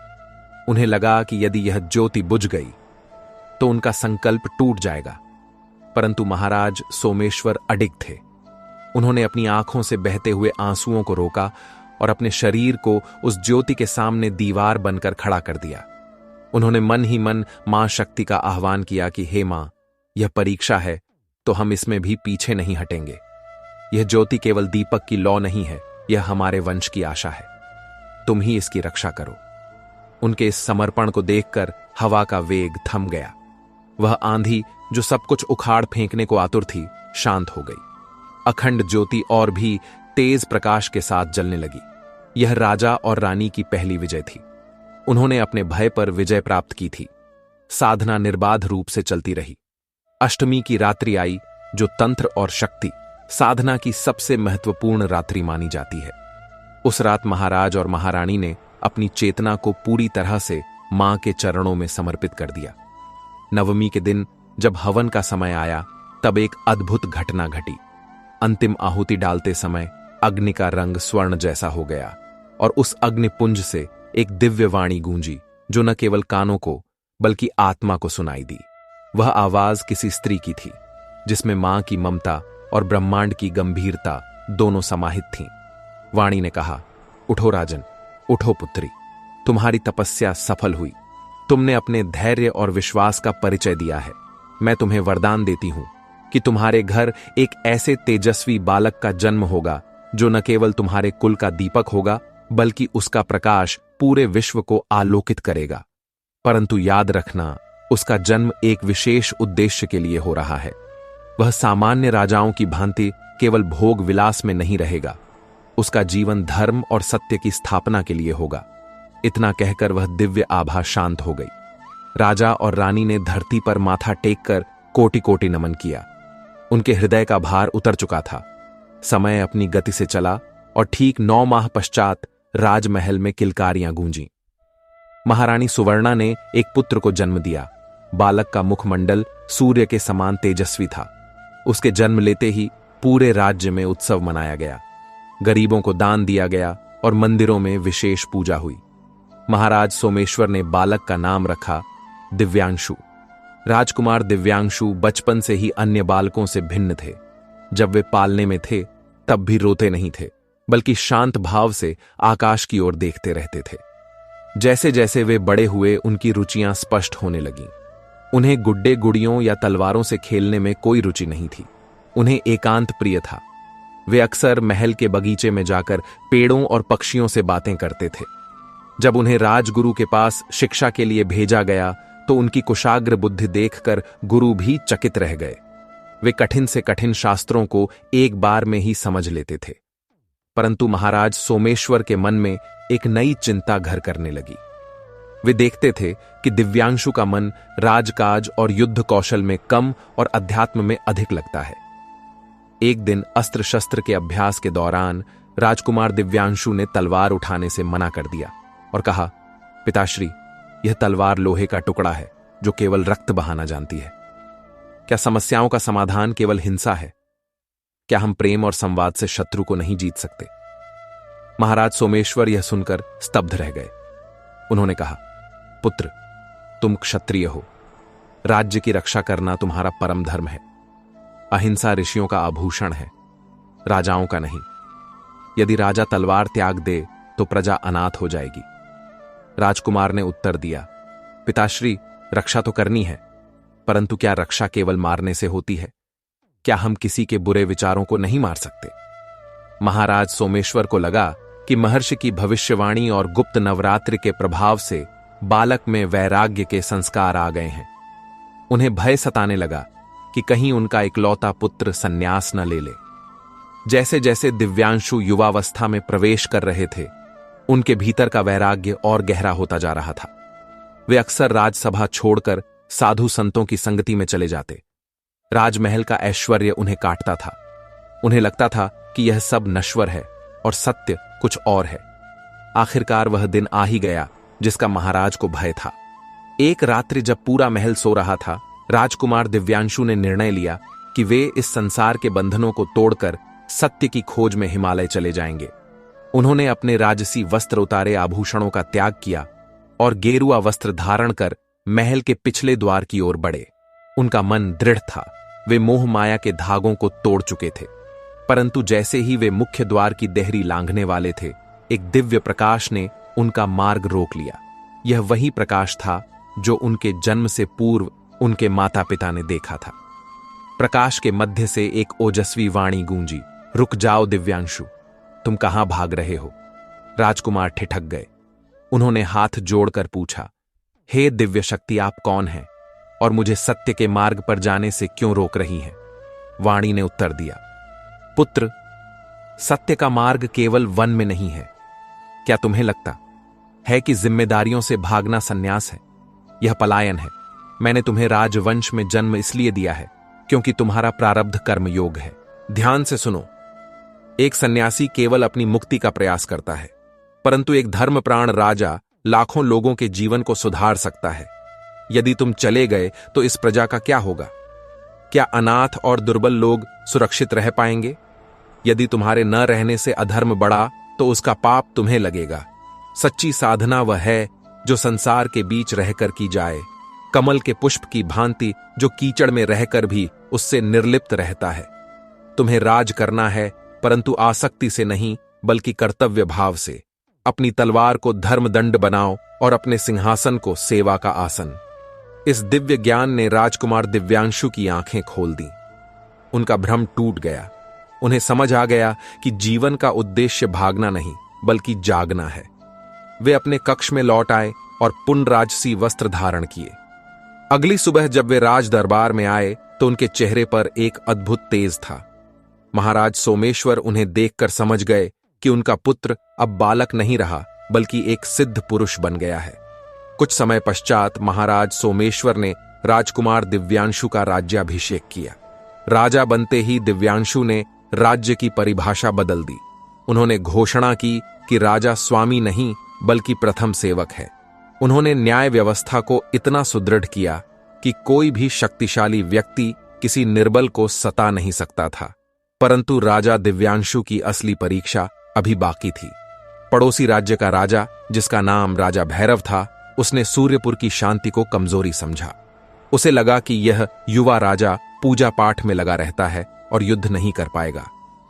उन्हें लगा कि यदि यह ज्योति बुझ गई तो उनका संकल्प टूट जाएगा, परंतु महाराज सोमेश्वर अडिग थे। उन्होंने अपनी आंखों से बहते हुए आंसुओं को रोका और अपने शरीर को उस ज्योति के सामने दीवार बनकर खड़ा कर दिया। उन्होंने मन ही मन मां शक्ति का आह्वान किया कि हे मां, यह परीक्षा है तो हम इसमें भी पीछे नहीं हटेंगे। यह ज्योति केवल दीपक की लौ नहीं है, यह हमारे वंश की आशा है। तुम ही इसकी रक्षा करो। उनके इस समर्पण को देखकर हवा का वेग थम गया। वह आंधी जो सब कुछ उखाड़ फेंकने को आतुर थी, शांत हो गई। अखंड ज्योति और भी तेज प्रकाश के साथ जलने लगी। यह राजा और रानी की पहली विजय थी। उन्होंने अपने भय पर विजय प्राप्त की थी। साधना निर्बाध रूप से चलती रही। अष्टमी की रात्रि आई, जो तंत्र और शक्ति साधना की सबसे महत्वपूर्ण रात्रि मानी जाती है। उस रात महाराज और महारानी ने अपनी चेतना को पूरी तरह से मां के चरणों में समर्पित कर दिया। नवमी के दिन जब हवन का समय आया, तब एक अद्भुत घटना घटी। अंतिम आहुति डालते समय अग्नि का रंग स्वर्ण जैसा हो गया और उस अग्निपुंज से एक दिव्य वाणी गूंजी, जो न केवल कानों को बल्कि आत्मा को सुनाई दी। वह आवाज किसी स्त्री की थी, जिसमें मां की ममता और ब्रह्मांड की गंभीरता दोनों समाहित थीं। वाणी ने कहा, उठो राजन, उठो पुत्री, तुम्हारी तपस्या सफल हुई। तुमने अपने धैर्य और विश्वास का परिचय दिया है। मैं तुम्हें वरदान देती हूं कि तुम्हारे घर एक ऐसे तेजस्वी बालक का जन्म होगा जो न केवल तुम्हारे कुल का दीपक होगा, बल्कि उसका प्रकाश पूरे विश्व को आलोकित करेगा। परंतु याद रखना, उसका जन्म एक विशेष उद्देश्य के लिए हो रहा है। वह सामान्य राजाओं की भांति केवल भोग विलास में नहीं रहेगा। उसका जीवन धर्म और सत्य की स्थापना के लिए होगा। इतना कहकर वह दिव्य आभा शांत हो गई। राजा और रानी ने धरती पर माथा टेककर कोटि कोटि नमन किया। उनके हृदय का भार उतर चुका था। समय अपनी गति से चला और ठीक 9 माह पश्चात राजमहल में किलकारियां गूंजी। महारानी सुवर्णा ने एक पुत्र को जन्म दिया। बालक का मुखमंडल सूर्य के समान तेजस्वी था। उसके जन्म लेते ही पूरे राज्य में उत्सव मनाया गया। गरीबों को दान दिया गया और मंदिरों में विशेष पूजा हुई। महाराज सोमेश्वर ने बालक का नाम रखा दिव्यांशु। राजकुमार दिव्यांशु बचपन से ही अन्य बालकों से भिन्न थे। जब वे पालने में थे तब भी रोते नहीं थे, बल्कि शांत भाव से आकाश की ओर देखते रहते थे। जैसे जैसे वे बड़े हुए, उनकी रुचियां स्पष्ट होने लगीं। उन्हें गुड्डे गुड़ियों या तलवारों से खेलने में कोई रुचि नहीं थी। उन्हें एकांत प्रिय था। वे अक्सर महल के बगीचे में जाकर पेड़ों और पक्षियों से बातें करते थे। जब उन्हें राजगुरु के पास शिक्षा के लिए भेजा गया तो उनकी कुशाग्र बुद्धि देखकर गुरु भी चकित रह गए। वे कठिन से कठिन शास्त्रों को एक बार में ही समझ लेते थे। परंतु महाराज सोमेश्वर के मन में एक नई चिंता घर करने लगी। वे देखते थे कि दिव्यांशु का मन राजकाज और युद्ध कौशल में कम और अध्यात्म में अधिक लगता है। एक दिन अस्त्र शस्त्र के अभ्यास के दौरान राजकुमार दिव्यांशु ने तलवार उठाने से मना कर दिया और कहा, पिताश्री, यह तलवार लोहे का टुकड़ा है, जो केवल रक्त बहाना जानती है? क्या समस्याओं का समाधान केवल हिंसा है? क्या हम प्रेम और संवाद से शत्रु को नहीं जीत सकते? महाराज सोमेश्वर यह सुनकर स्तब्ध रह गए। उन्होंने कहा, पुत्र, तुम क्षत्रिय हो। राज्य की रक्षा करना तुम्हारा परम धर्म है। अहिंसा ऋषियों का आभूषण है, राजाओं का नहीं। यदि राजा तलवार त्याग दे तो प्रजा अनाथ हो जाएगी। राजकुमार ने उत्तर दिया, पिताश्री, रक्षा तो करनी है, परंतु क्या रक्षा केवल मारने से होती है? क्या हम किसी के बुरे विचारों को नहीं मार सकते? महाराज सोमेश्वर को लगा कि महर्षि की भविष्यवाणी और गुप्त नवरात्रि के प्रभाव से बालक में वैराग्य के संस्कार आ गए हैं। उन्हें भय सताने लगा कि कहीं उनका इकलौता पुत्र संन्यास न ले ले। जैसे जैसे दिव्यांशु युवावस्था में प्रवेश कर रहे थे, उनके भीतर का वैराग्य और गहरा होता जा रहा था। वे अक्सर राजसभा छोड़कर साधु संतों की संगति में चले जाते। राजमहल का ऐश्वर्य उन्हें काटता था। उन्हें लगता था कि यह सब नश्वर है और सत्य कुछ और है। आखिरकार वह दिन आ ही गया जिसका महाराज को भय था। एक रात्रि जब पूरा महल सो रहा था, राजकुमार दिव्यांशु ने निर्णय लिया कि वे इस संसार के बंधनों को तोड़कर सत्य की खोज में हिमालय चले जाएंगे। उन्होंने अपने राजसी वस्त्र उतारे आभूषणों का त्याग किया और गेरुआ वस्त्र धारण कर महल के पिछले द्वार की ओर बढ़े। उनका मन दृढ़ था। वे मोह माया के धागों को तोड़ चुके थे। परंतु जैसे ही वे मुख्य द्वार की देहरी लांघने वाले थे, एक दिव्य प्रकाश ने उनका मार्ग रोक लिया। यह वही प्रकाश था जो उनके जन्म से पूर्व उनके माता पिता ने देखा था। प्रकाश के मध्य से एक ओजस्वी वाणी गूंजी, रुक जाओ दिव्यांशु, तुम कहां भाग रहे हो? राजकुमार ठिठक गए। उन्होंने हाथ जोड़कर पूछा, हे दिव्य शक्ति, आप कौन हैं और मुझे सत्य के मार्ग पर जाने से क्यों रोक रही हैं? वाणी ने उत्तर दिया, पुत्र, सत्य का मार्ग केवल वन में नहीं है। क्या तुम्हें लगता है कि जिम्मेदारियों से भागना संन्यास है? यह पलायन है। मैंने तुम्हें राजवंश में जन्म इसलिए दिया है क्योंकि तुम्हारा प्रारब्ध कर्म योग है। ध्यान से सुनो, एक सन्यासी केवल अपनी मुक्ति का प्रयास करता है, परंतु एक धर्मप्राण राजा लाखों लोगों के जीवन को सुधार सकता है। यदि तुम चले गए तो इस प्रजा का क्या होगा? क्या अनाथ और दुर्बल लोग सुरक्षित रह पाएंगे? यदि तुम्हारे न रहने से अधर्म बढ़ा तो उसका पाप तुम्हें लगेगा। सच्ची साधना वह है जो संसार के बीच रहकर की जाए, कमल के पुष्प की भांति जो कीचड़ में रहकर भी उससे निर्लिप्त रहता है। तुम्हें राज करना है, परंतु आसक्ति से नहीं बल्कि कर्तव्य भाव से। अपनी तलवार को धर्मदंड बनाओ और अपने सिंहासन को सेवा का आसन। इस दिव्य ज्ञान ने राजकुमार दिव्यांशु की आंखें खोल दी। उनका भ्रम टूट गया। उन्हें समझ आ गया कि जीवन का उद्देश्य भागना नहीं बल्कि जागना है। वे अपने कक्ष में लौट आए और पुनराजसी वस्त्र धारण किए। अगली सुबह जब वे राज दरबार में आए तो उनके चेहरे पर एक अद्भुत तेज था। महाराज सोमेश्वर उन्हें देखकर समझ गए कि उनका पुत्र अब बालक नहीं रहा बल्कि एक सिद्ध पुरुष बन गया है। कुछ समय पश्चात महाराज सोमेश्वर ने राजकुमार दिव्यांशु का राज्याभिषेक किया। राजा बनते ही दिव्यांशु ने राज्य की परिभाषा बदल दी। उन्होंने घोषणा की कि राजा स्वामी नहीं बल्कि प्रथम सेवक है। उन्होंने न्याय व्यवस्था को इतना सुदृढ़ किया कि कोई भी शक्तिशाली व्यक्ति किसी निर्बल को सता नहीं सकता था। परंतु राजा दिव्यांशु की असली परीक्षा अभी बाकी थी। पड़ोसी राज्य का राजा, जिसका नाम राजा भैरव था, उसने सूर्यपुर की शांति को कमजोरी समझा। उसे लगा कि यह युवा राजा पूजा पाठ में लगा रहता है और युद्ध नहीं कर पाएगा।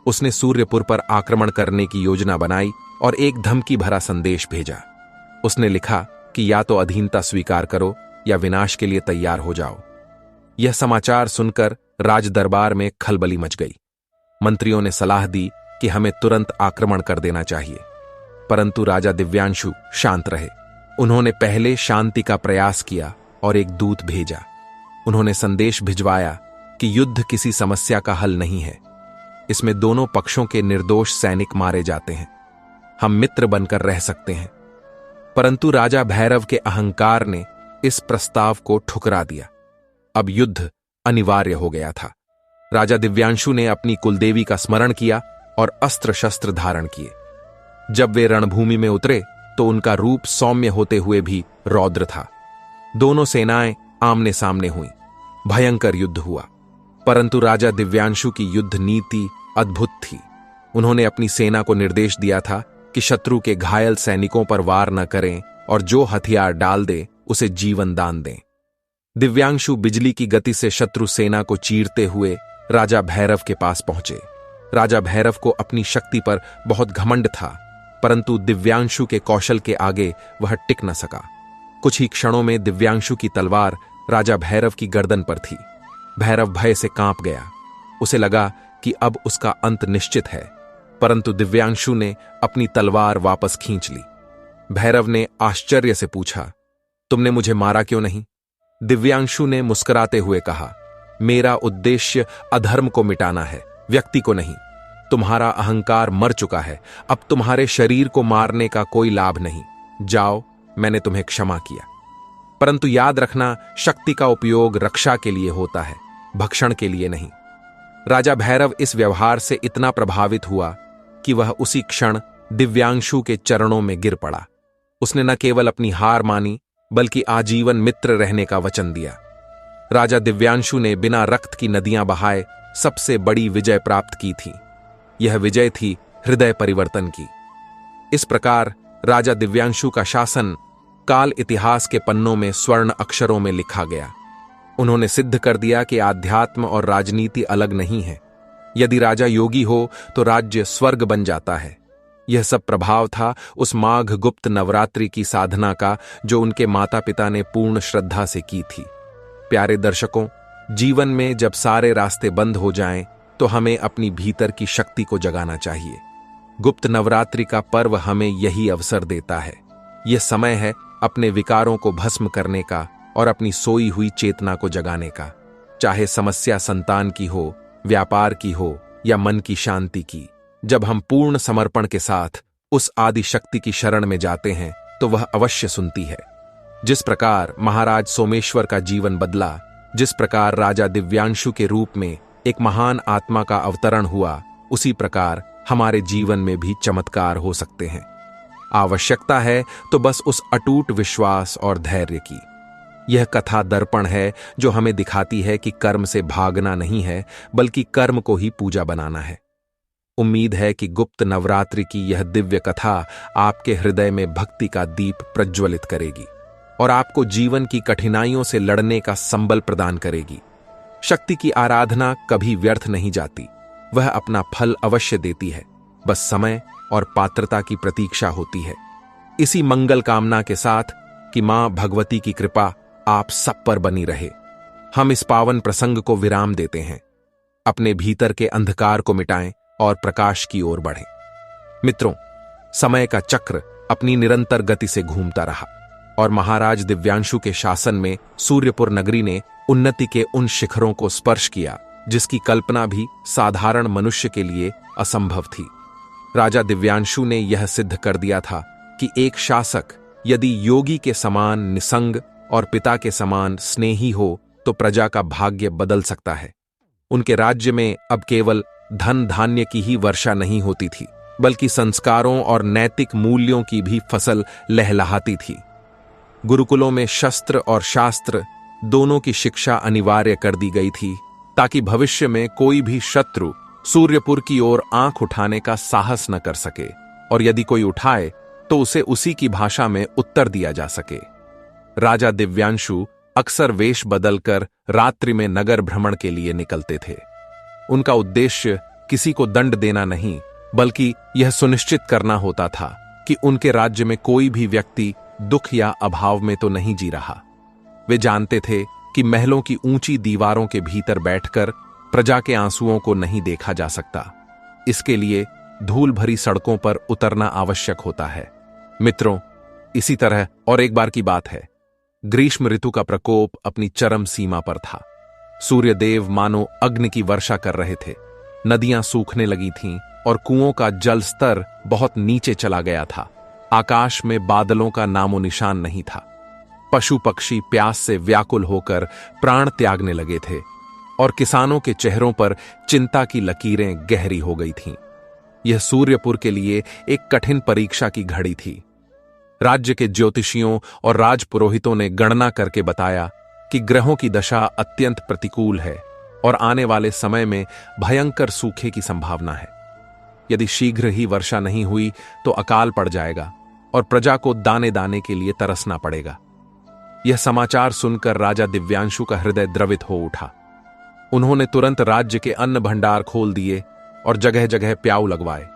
उसने सूर्यपुर पर आक्रमण करने की योजना बनाई और एक धमकी भरा संदेश भेजा। उसने लिखा कि या तो अधीनता स्वीकार करो या विनाश के लिए तैयार हो जाओ। यह समाचार सुनकर राज दरबार में खलबली मच गई। मंत्रियों ने सलाह दी कि हमें तुरंत आक्रमण कर देना चाहिए, परंतु राजा दिव्यांशु शांत रहे। उन्होंने पहले शांति का प्रयास किया और एक दूत भेजा। उन्होंने संदेश भिजवाया कि युद्ध किसी समस्या का हल नहीं है। इसमें दोनों पक्षों के निर्दोष सैनिक मारे जाते हैं। हम मित्र बनकर रह सकते हैं। परंतु राजा भैरव के अहंकार ने इस प्रस्ताव को ठुकरा दिया। अब युद्ध अनिवार्य हो गया था। राजा दिव्यांशु ने अपनी कुलदेवी का स्मरण किया और अस्त्र शस्त्र धारण किए। जब वे रणभूमि में उतरे तो उनका रूप सौम्य होते हुए भी रौद्र था। दोनों सेनाएं आमने सामने हुई। भयंकर युद्ध हुआ, परंतु राजा दिव्यांशु की युद्ध नीति अद्भुत थी। उन्होंने अपनी सेना को निर्देश दिया था कि शत्रु के घायल सैनिकों पर वार न करें और जो हथियार डाल दे उसे जीवन दान दें। दिव्यांशु बिजली की गति से शत्रु सेना को चीरते हुए राजा भैरव के पास पहुंचे। राजा भैरव को अपनी शक्ति पर बहुत घमंड था, परंतु दिव्यांशु के कौशल के आगे वह टिक न सका। कुछ ही क्षणों में दिव्यांशु की तलवार राजा भैरव की गर्दन पर थी। भैरव भय से कांप गया। उसे लगा कि अब उसका अंत निश्चित है, परंतु दिव्यांशु ने अपनी तलवार वापस खींच ली। भैरव ने आश्चर्य से पूछा, तुमने मुझे मारा क्यों नहीं? दिव्यांशु ने मुस्कुराते हुए कहा, मेरा उद्देश्य अधर्म को मिटाना है, व्यक्ति को नहीं। तुम्हारा अहंकार मर चुका है, अब तुम्हारे शरीर को मारने का कोई लाभ नहीं। जाओ, मैंने तुम्हें क्षमा किया। परंतु याद रखना, शक्ति का उपयोग रक्षा के लिए होता है, भक्षण के लिए नहीं। राजा भैरव इस व्यवहार से इतना प्रभावित हुआ कि वह उसी क्षण दिव्यांशु के चरणों में गिर पड़ा। उसने न केवल अपनी हार मानी, बल्कि आजीवन मित्र रहने का वचन दिया। राजा दिव्यांशु ने बिना रक्त की नदियां बहाए सबसे बड़ी विजय प्राप्त की थी। यह विजय थी हृदय परिवर्तन की। इस प्रकार राजा दिव्यांशु का शासन काल इतिहास के पन्नों में स्वर्ण अक्षरों में लिखा गया। उन्होंने सिद्ध कर दिया कि आध्यात्म और राजनीति अलग नहीं है। यदि राजा योगी हो तो राज्य स्वर्ग बन जाता है। यह सब प्रभाव था उस माघ गुप्त नवरात्रि की साधना का, जो उनके माता पिता ने पूर्ण श्रद्धा से की थी। प्यारे दर्शकों, जीवन में जब सारे रास्ते बंद हो जाएं, तो हमें अपनी भीतर की शक्ति को जगाना चाहिए। गुप्त नवरात्रि का पर्व हमें यही अवसर देता है। यह समय है अपने विकारों को भस्म करने का और अपनी सोई हुई चेतना को जगाने का। चाहे समस्या संतान की हो, व्यापार की हो या मन की शांति की, जब हम पूर्ण समर्पण के साथ उस आदि शक्ति की शरण में जाते हैं तो वह अवश्य सुनती है। जिस प्रकार महाराज सोमेश्वर का जीवन बदला, जिस प्रकार राजा दिव्यांशु के रूप में एक महान आत्मा का अवतरण हुआ, उसी प्रकार हमारे जीवन में भी चमत्कार हो सकते हैं। आवश्यकता है तो बस उस अटूट विश्वास और धैर्य की। यह कथा दर्पण है जो हमें दिखाती है कि कर्म से भागना नहीं है, बल्कि कर्म को ही पूजा बनाना है। उम्मीद है कि गुप्त नवरात्रि की यह दिव्य कथा आपके हृदय में भक्ति का दीप प्रज्वलित करेगी और आपको जीवन की कठिनाइयों से लड़ने का संबल प्रदान करेगी। शक्ति की आराधना कभी व्यर्थ नहीं जाती, वह अपना फल अवश्य देती है, बस समय और पात्रता की प्रतीक्षा होती है। इसी मंगल कामना के साथ कि मां भगवती की कृपा आप सब पर बनी रहे, हम इस पावन प्रसंग को विराम देते हैं। अपने भीतर के अंधकार को मिटाएं और प्रकाश की ओर बढ़ें। मित्रों, समय का चक्र अपनी निरंतर गति से घूमता रहा और महाराज दिव्यांशु के शासन में सूर्यपुर नगरी ने उन्नति के उन शिखरों को स्पर्श किया जिसकी कल्पना भी साधारण मनुष्य के लिए असंभव थी। राजा दिव्यांशु ने यह सिद्ध कर दिया था कि एक शासक यदि योगी के समान निसंग और पिता के समान स्नेही हो तो प्रजा का भाग्य बदल सकता है। उनके राज्य में अब केवल धन धान्य की ही वर्षा नहीं होती थी, बल्कि संस्कारों और नैतिक मूल्यों की भी फसल लहलहाती थी। गुरुकुलों में शस्त्र और शास्त्र दोनों की शिक्षा अनिवार्य कर दी गई थी, ताकि भविष्य में कोई भी शत्रु सूर्यपुर की ओर आंख उठाने का साहस न कर सके, और यदि कोई उठाए तो उसे उसी की भाषा में उत्तर दिया जा सके। राजा दिव्यांशु अक्सर वेश बदलकर रात्रि में नगर भ्रमण के लिए निकलते थे। उनका उद्देश्य किसी को दंड देना नहीं, बल्कि यह सुनिश्चित करना होता था कि उनके राज्य में कोई भी व्यक्ति दुख या अभाव में तो नहीं जी रहा। वे जानते थे कि महलों की ऊंची दीवारों के भीतर बैठकर प्रजा के आंसुओं को नहीं देखा जा सकता। इसके लिए धूल भरी सड़कों पर उतरना आवश्यक होता है। मित्रों, इसी तरह और एक बार की बात है, ग्रीष्म ऋतु का प्रकोप अपनी चरम सीमा पर था। सूर्यदेव मानो अग्नि की वर्षा कर रहे थे। नदियां सूखने लगी थीं और कुओं का जल स्तर बहुत नीचे चला गया था। आकाश में बादलों का नामो निशान नहीं था। पशु पक्षी प्यास से व्याकुल होकर प्राण त्यागने लगे थे और किसानों के चेहरों पर चिंता की लकीरें गहरी हो गई थीं। यह सूर्यपुर के लिए एक कठिन परीक्षा की घड़ी थी। राज्य के ज्योतिषियों और राजपुरोहितों ने गणना करके बताया कि ग्रहों की दशा अत्यंत प्रतिकूल है और आने वाले समय में भयंकर सूखे की संभावना है। यदि शीघ्र ही वर्षा नहीं हुई तो अकाल पड़ जाएगा और प्रजा को दाने दाने के लिए तरसना पड़ेगा। यह समाचार सुनकर राजा दिव्यांशु का हृदय द्रवित हो उठा। उन्होंने तुरंत राज्य के अन्न भंडार खोल दिए और जगह जगह प्याऊ लगवाए,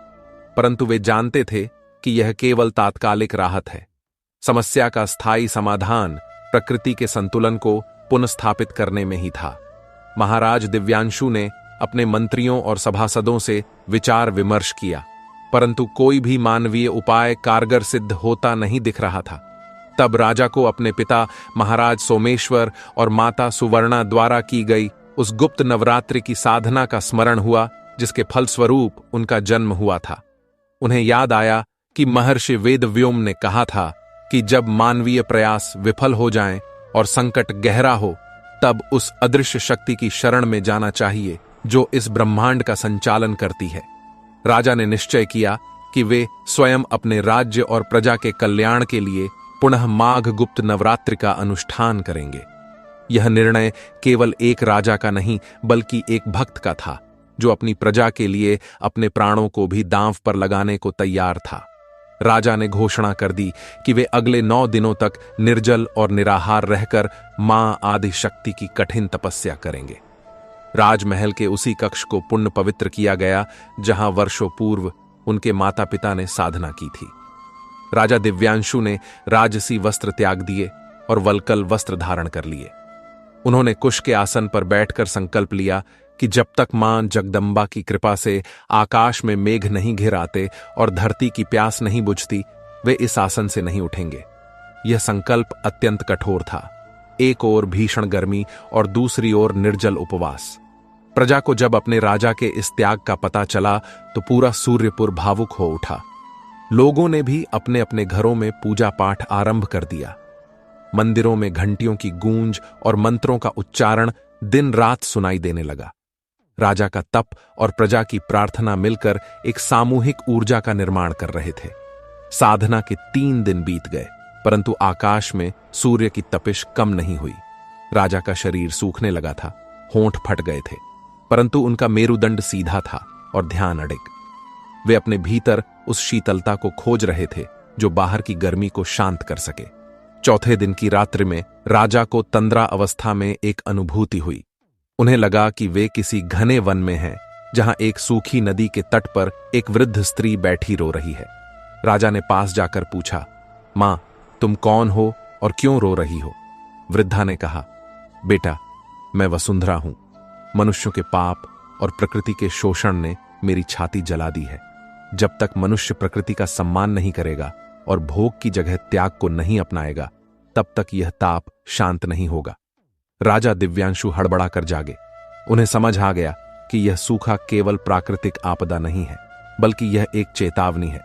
परंतु वे जानते थे कि यह केवल तात्कालिक राहत है। समस्या का स्थायी समाधान प्रकृति के संतुलन को पुनर्स्थापित करने में ही था। महाराज दिव्यांशु ने अपने मंत्रियों और सभासदों से विचार विमर्श किया, परंतु कोई भी मानवीय उपाय कारगर सिद्ध होता नहीं दिख रहा था। तब राजा को अपने पिता महाराज सोमेश्वर और माता सुवर्णा द्वारा की गई उस गुप्त नवरात्रि की साधना का स्मरण हुआ, जिसके फलस्वरूप उनका जन्म हुआ था। उन्हें याद आया कि महर्षि वेदव्योम ने कहा था कि जब मानवीय प्रयास विफल हो जाएं और संकट गहरा हो, तब उस अदृश्य शक्ति की शरण में जाना चाहिए जो इस ब्रह्मांड का संचालन करती है। राजा ने निश्चय किया कि वे स्वयं अपने राज्य और प्रजा के कल्याण के लिए पुनः माघ गुप्त नवरात्रि का अनुष्ठान करेंगे। यह निर्णय केवल एक राजा का नहीं बल्कि एक भक्त का था, जो अपनी प्रजा के लिए अपने प्राणों को भी दांव पर लगाने को तैयार था। राजा ने घोषणा कर दी कि वे अगले 9 दिनों तक निर्जल और निराहार रहकर मां आदि शक्ति की कठिन तपस्या करेंगे। राजमहल के उसी कक्ष को पुण्य पवित्र किया गया जहां वर्षों पूर्व उनके माता पिता ने साधना की थी। राजा दिव्यांशु ने राजसी वस्त्र त्याग दिए और वल्कल वस्त्र धारण कर लिए। उन्होंने कुश के आसन पर बैठकर संकल्प लिया कि जब तक मां जगदंबा की कृपा से आकाश में मेघ नहीं घिर आते और धरती की प्यास नहीं बुझती, वे इस आसन से नहीं उठेंगे। यह संकल्प अत्यंत कठोर था। एक ओर भीषण गर्मी और दूसरी ओर निर्जल उपवास। प्रजा को जब अपने राजा के इस त्याग का पता चला तो पूरा सूर्यपुर भावुक हो उठा। लोगों ने भी अपने अपने घरों में पूजा पाठ आरंभ कर दिया। मंदिरों में घंटियों की गूंज और मंत्रों का उच्चारण दिन रात सुनाई देने लगा। राजा का तप और प्रजा की प्रार्थना मिलकर एक सामूहिक ऊर्जा का निर्माण कर रहे थे। साधना के 3 दिन बीत गए, परंतु आकाश में सूर्य की तपिश कम नहीं हुई। राजा का शरीर सूखने लगा था, होंठ फट गए थे, परंतु उनका मेरुदंड सीधा था और ध्यान अडिग। वे अपने भीतर उस शीतलता को खोज रहे थे जो बाहर की गर्मी को शांत कर सके। चौथे दिन की रात्रि में राजा को तंद्रा अवस्था में एक अनुभूति हुई। उन्हें लगा कि वे किसी घने वन में हैं, जहां एक सूखी नदी के तट पर एक वृद्ध स्त्री बैठी रो रही है। राजा ने पास जाकर पूछा, मां, तुम कौन हो और क्यों रो रही हो? वृद्धा ने कहा, बेटा, मैं वसुंधरा हूं। मनुष्यों के पाप और प्रकृति के शोषण ने मेरी छाती जला दी है। जब तक मनुष्य प्रकृति का सम्मान नहीं करेगा और भोग की जगह त्याग को नहीं अपनाएगा, तब तक यह ताप शांत नहीं होगा। राजा दिव्यांशु हड़बड़ा कर जागे। उन्हें समझ आ गया कि यह सूखा केवल प्राकृतिक आपदा नहीं है, बल्कि यह एक चेतावनी है।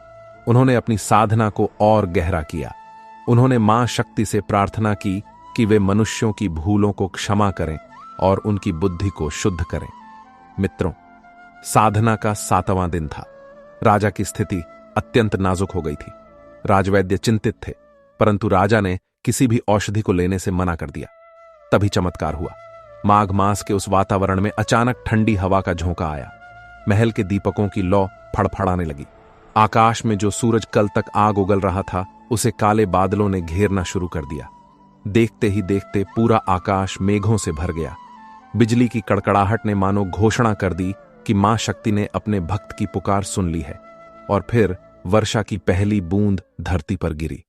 उन्होंने अपनी साधना को और गहरा किया। उन्होंने मां शक्ति से प्रार्थना की कि वे मनुष्यों की भूलों को क्षमा करें और उनकी बुद्धि को शुद्ध करें। मित्रों, साधना का 7वां दिन था। राजा की स्थिति अत्यंत नाजुक हो गई थी। राजवैद्य चिंतित थे, परंतु राजा ने किसी भी औषधि को लेने से मना कर दिया। तभी चमत्कार हुआ। माघ मास के उस वातावरण में अचानक ठंडी हवा का झोंका आया। महल के दीपकों की लौ फड़फड़ाने लगी। आकाश में जो सूरज कल तक आग उगल रहा था, उसे काले बादलों ने घेरना शुरू कर दिया। देखते ही देखते पूरा आकाश मेघों से भर गया। बिजली की कड़कड़ाहट ने मानो घोषणा कर दी कि मां शक्ति ने अपने भक्त की पुकार सुन ली है। और फिर वर्षा की पहली बूंद धरती पर गिरी।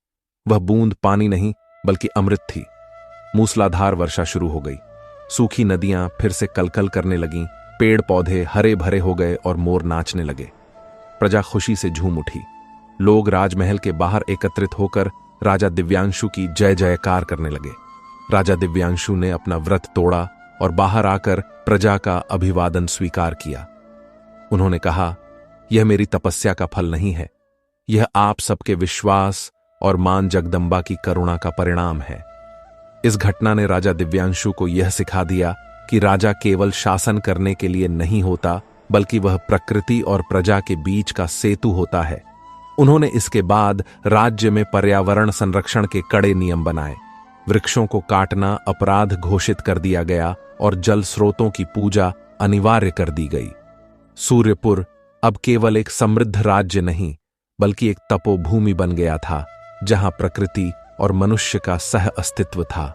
वह बूंद पानी नहीं बल्कि अमृत थी। मूसलाधार वर्षा शुरू हो गई। सूखी नदियां फिर से कलकल करने लगीं, पेड़ पौधे हरे भरे हो गए और मोर नाचने लगे। प्रजा खुशी से झूम उठी। लोग राजमहल के बाहर एकत्रित होकर राजा दिव्यांशु की जय जयकार करने लगे। राजा दिव्यांशु ने अपना व्रत तोड़ा और बाहर आकर प्रजा का अभिवादन स्वीकार किया। उन्होंने कहा, यह मेरी तपस्या का फल नहीं है, यह आप सबके विश्वास और मां जगदंबा की करुणा का परिणाम है। इस घटना ने राजा दिव्यांशु को यह सिखा दिया कि राजा केवल शासन करने के लिए नहीं होता, बल्कि वह प्रकृति और प्रजा के बीच का सेतु होता है। उन्होंने इसके बाद राज्य में पर्यावरण संरक्षण के कड़े नियम बनाए। वृक्षों को काटना अपराध घोषित कर दिया गया और जल स्रोतों की पूजा अनिवार्य कर दी गई। सूर्यपुर अब केवल एक समृद्ध राज्य नहीं, बल्कि एक तपोभूमि बन गया था, जहां प्रकृति और मनुष्य का सह अस्तित्व था।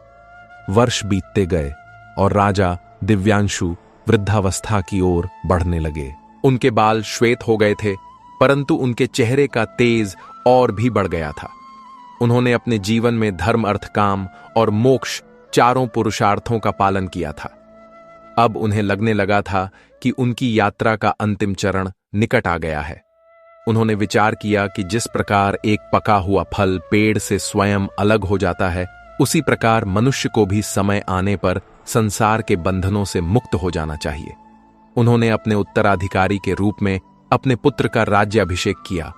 वर्ष बीतते गए और राजा दिव्यांशु वृद्धावस्था की ओर बढ़ने लगे। उनके बाल श्वेत हो गए थे, परंतु उनके चेहरे का तेज और भी बढ़ गया था। उन्होंने अपने जीवन में धर्म, अर्थ, काम और मोक्ष चारों पुरुषार्थों का पालन किया था। अब उन्हें लगने लगा था कि उनकी यात्रा का अंतिम चरण निकट आ गया है। उन्होंने विचार किया कि जिस प्रकार एक पका हुआ फल पेड़ से स्वयं अलग हो जाता है, उसी प्रकार मनुष्य को भी समय आने पर संसार के बंधनों से मुक्त हो जाना चाहिए। उन्होंने अपने उत्तराधिकारी के रूप में अपने पुत्र का राज्याभिषेक किया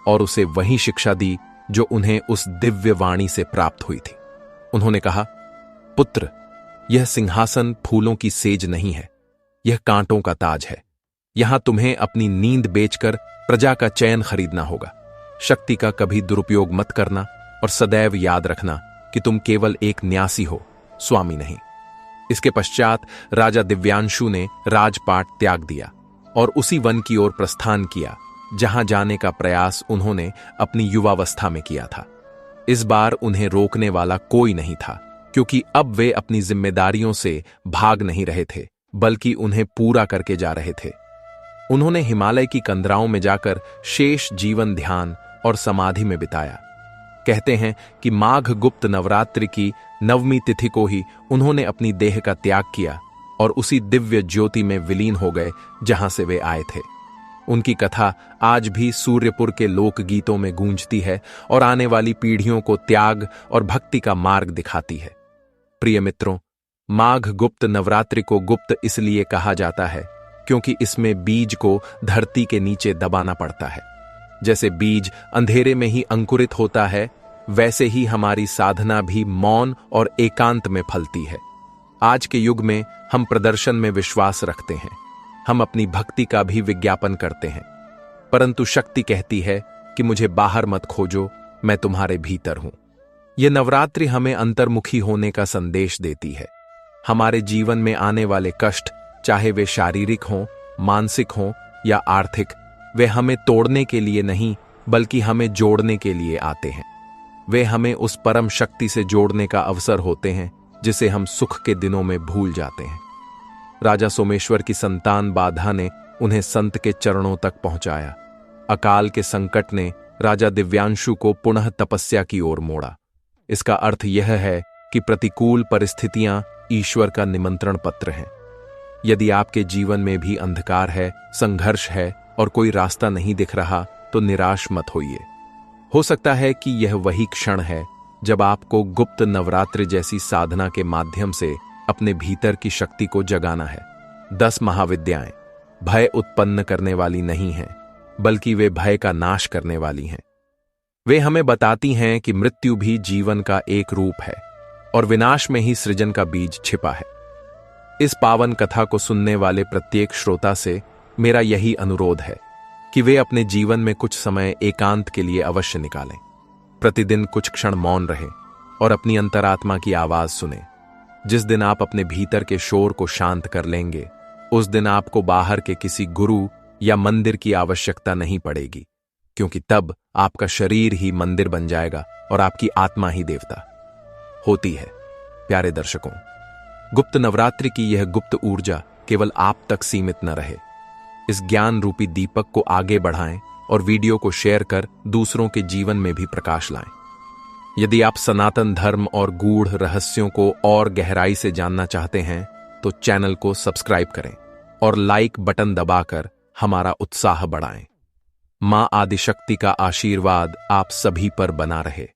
और उसे वही शिक्षा दी जो उन्हें उस दिव्य वाणी से प्राप्त हुई थी। उन्होंने कहा, पुत्र, यह सिंहासन फूलों की सेज नहीं है, यह कांटों का ताज है। यहां तुम्हें अपनी नींद बेचकर प्रजा का चयन खरीदना होगा। शक्ति का कभी दुरुपयोग मत करना और सदैव याद रखना कि तुम केवल एक न्यासी हो, स्वामी नहीं। इसके पश्चात राजा दिव्यांशु ने राजपाट त्याग दिया और उसी वन की ओर प्रस्थान किया जहां जाने का प्रयास उन्होंने अपनी युवावस्था में किया था। इस बार उन्हें रोकने वाला कोई नहीं था, क्योंकि अब वे अपनी जिम्मेदारियों से भाग नहीं रहे थे, बल्कि उन्हें पूरा करके जा रहे थे। उन्होंने हिमालय की कंदराओं में जाकर शेष जीवन ध्यान और समाधि में बिताया। कहते हैं कि माघ गुप्त नवरात्रि की 9वीं तिथि को ही उन्होंने अपनी देह का त्याग किया और उसी दिव्य ज्योति में विलीन हो गए जहां से वे आए थे। उनकी कथा आज भी सूर्यपुर के लोकगीतों में गूंजती है और आने वाली पीढ़ियों को त्याग और भक्ति का मार्ग दिखाती है। प्रिय मित्रों, माघ गुप्त नवरात्रि को गुप्त इसलिए कहा जाता है क्योंकि इसमें बीज को धरती के नीचे दबाना पड़ता है। जैसे बीज अंधेरे में ही अंकुरित होता है, वैसे ही हमारी साधना भी मौन और एकांत में फलती है। आज के युग में हम प्रदर्शन में विश्वास रखते हैं, हम अपनी भक्ति का भी विज्ञापन करते हैं, परंतु शक्ति कहती है कि मुझे बाहर मत खोजो, मैं तुम्हारे भीतर हूं। यह नवरात्रि हमें अंतर्मुखी होने का संदेश देती है। हमारे जीवन में आने वाले कष्ट, चाहे वे शारीरिक हों, मानसिक हों या आर्थिक, वे हमें तोड़ने के लिए नहीं बल्कि हमें जोड़ने के लिए आते हैं। वे हमें उस परम शक्ति से जोड़ने का अवसर होते हैं जिसे हम सुख के दिनों में भूल जाते हैं। राजा सोमेश्वर की संतान बाधा ने उन्हें संत के चरणों तक पहुंचाया। अकाल के संकट ने राजा दिव्यांशु को पुनः तपस्या की ओर मोड़ा। इसका अर्थ यह है कि प्रतिकूल परिस्थितियां ईश्वर का निमंत्रण पत्र हैं। यदि आपके जीवन में भी अंधकार है, संघर्ष है और कोई रास्ता नहीं दिख रहा, तो निराश मत होइए। हो सकता है कि यह वही क्षण है जब आपको गुप्त नवरात्रि जैसी साधना के माध्यम से अपने भीतर की शक्ति को जगाना है। 10 महाविद्याएं भय उत्पन्न करने वाली नहीं हैं, बल्कि वे भय का नाश करने वाली हैं। वे हमें बताती हैं कि मृत्यु भी जीवन का एक रूप है और विनाश में ही सृजन का बीज छिपा है। इस पावन कथा को सुनने वाले प्रत्येक श्रोता से मेरा यही अनुरोध है कि वे अपने जीवन में कुछ समय एकांत के लिए अवश्य निकालें। प्रतिदिन कुछ क्षण मौन रहे और अपनी अंतरात्मा की आवाज सुने। जिस दिन आप अपने भीतर के शोर को शांत कर लेंगे, उस दिन आपको बाहर के किसी गुरु या मंदिर की आवश्यकता नहीं पड़ेगी, क्योंकि तब आपका शरीर ही मंदिर बन जाएगा और आपकी आत्मा ही देवता होती है। प्यारे दर्शकों, गुप्त नवरात्रि की यह गुप्त ऊर्जा केवल आप तक सीमित न रहे। इस ज्ञान रूपी दीपक को आगे बढ़ाएं और वीडियो को शेयर कर दूसरों के जीवन में भी प्रकाश लाएं। यदि आप सनातन धर्म और गूढ़ रहस्यों को और गहराई से जानना चाहते हैं, तो चैनल को सब्सक्राइब करें और लाइक बटन दबाकर हमारा उत्साह बढ़ाएं। मां आदिशक्ति का आशीर्वाद आप सभी पर बना रहे।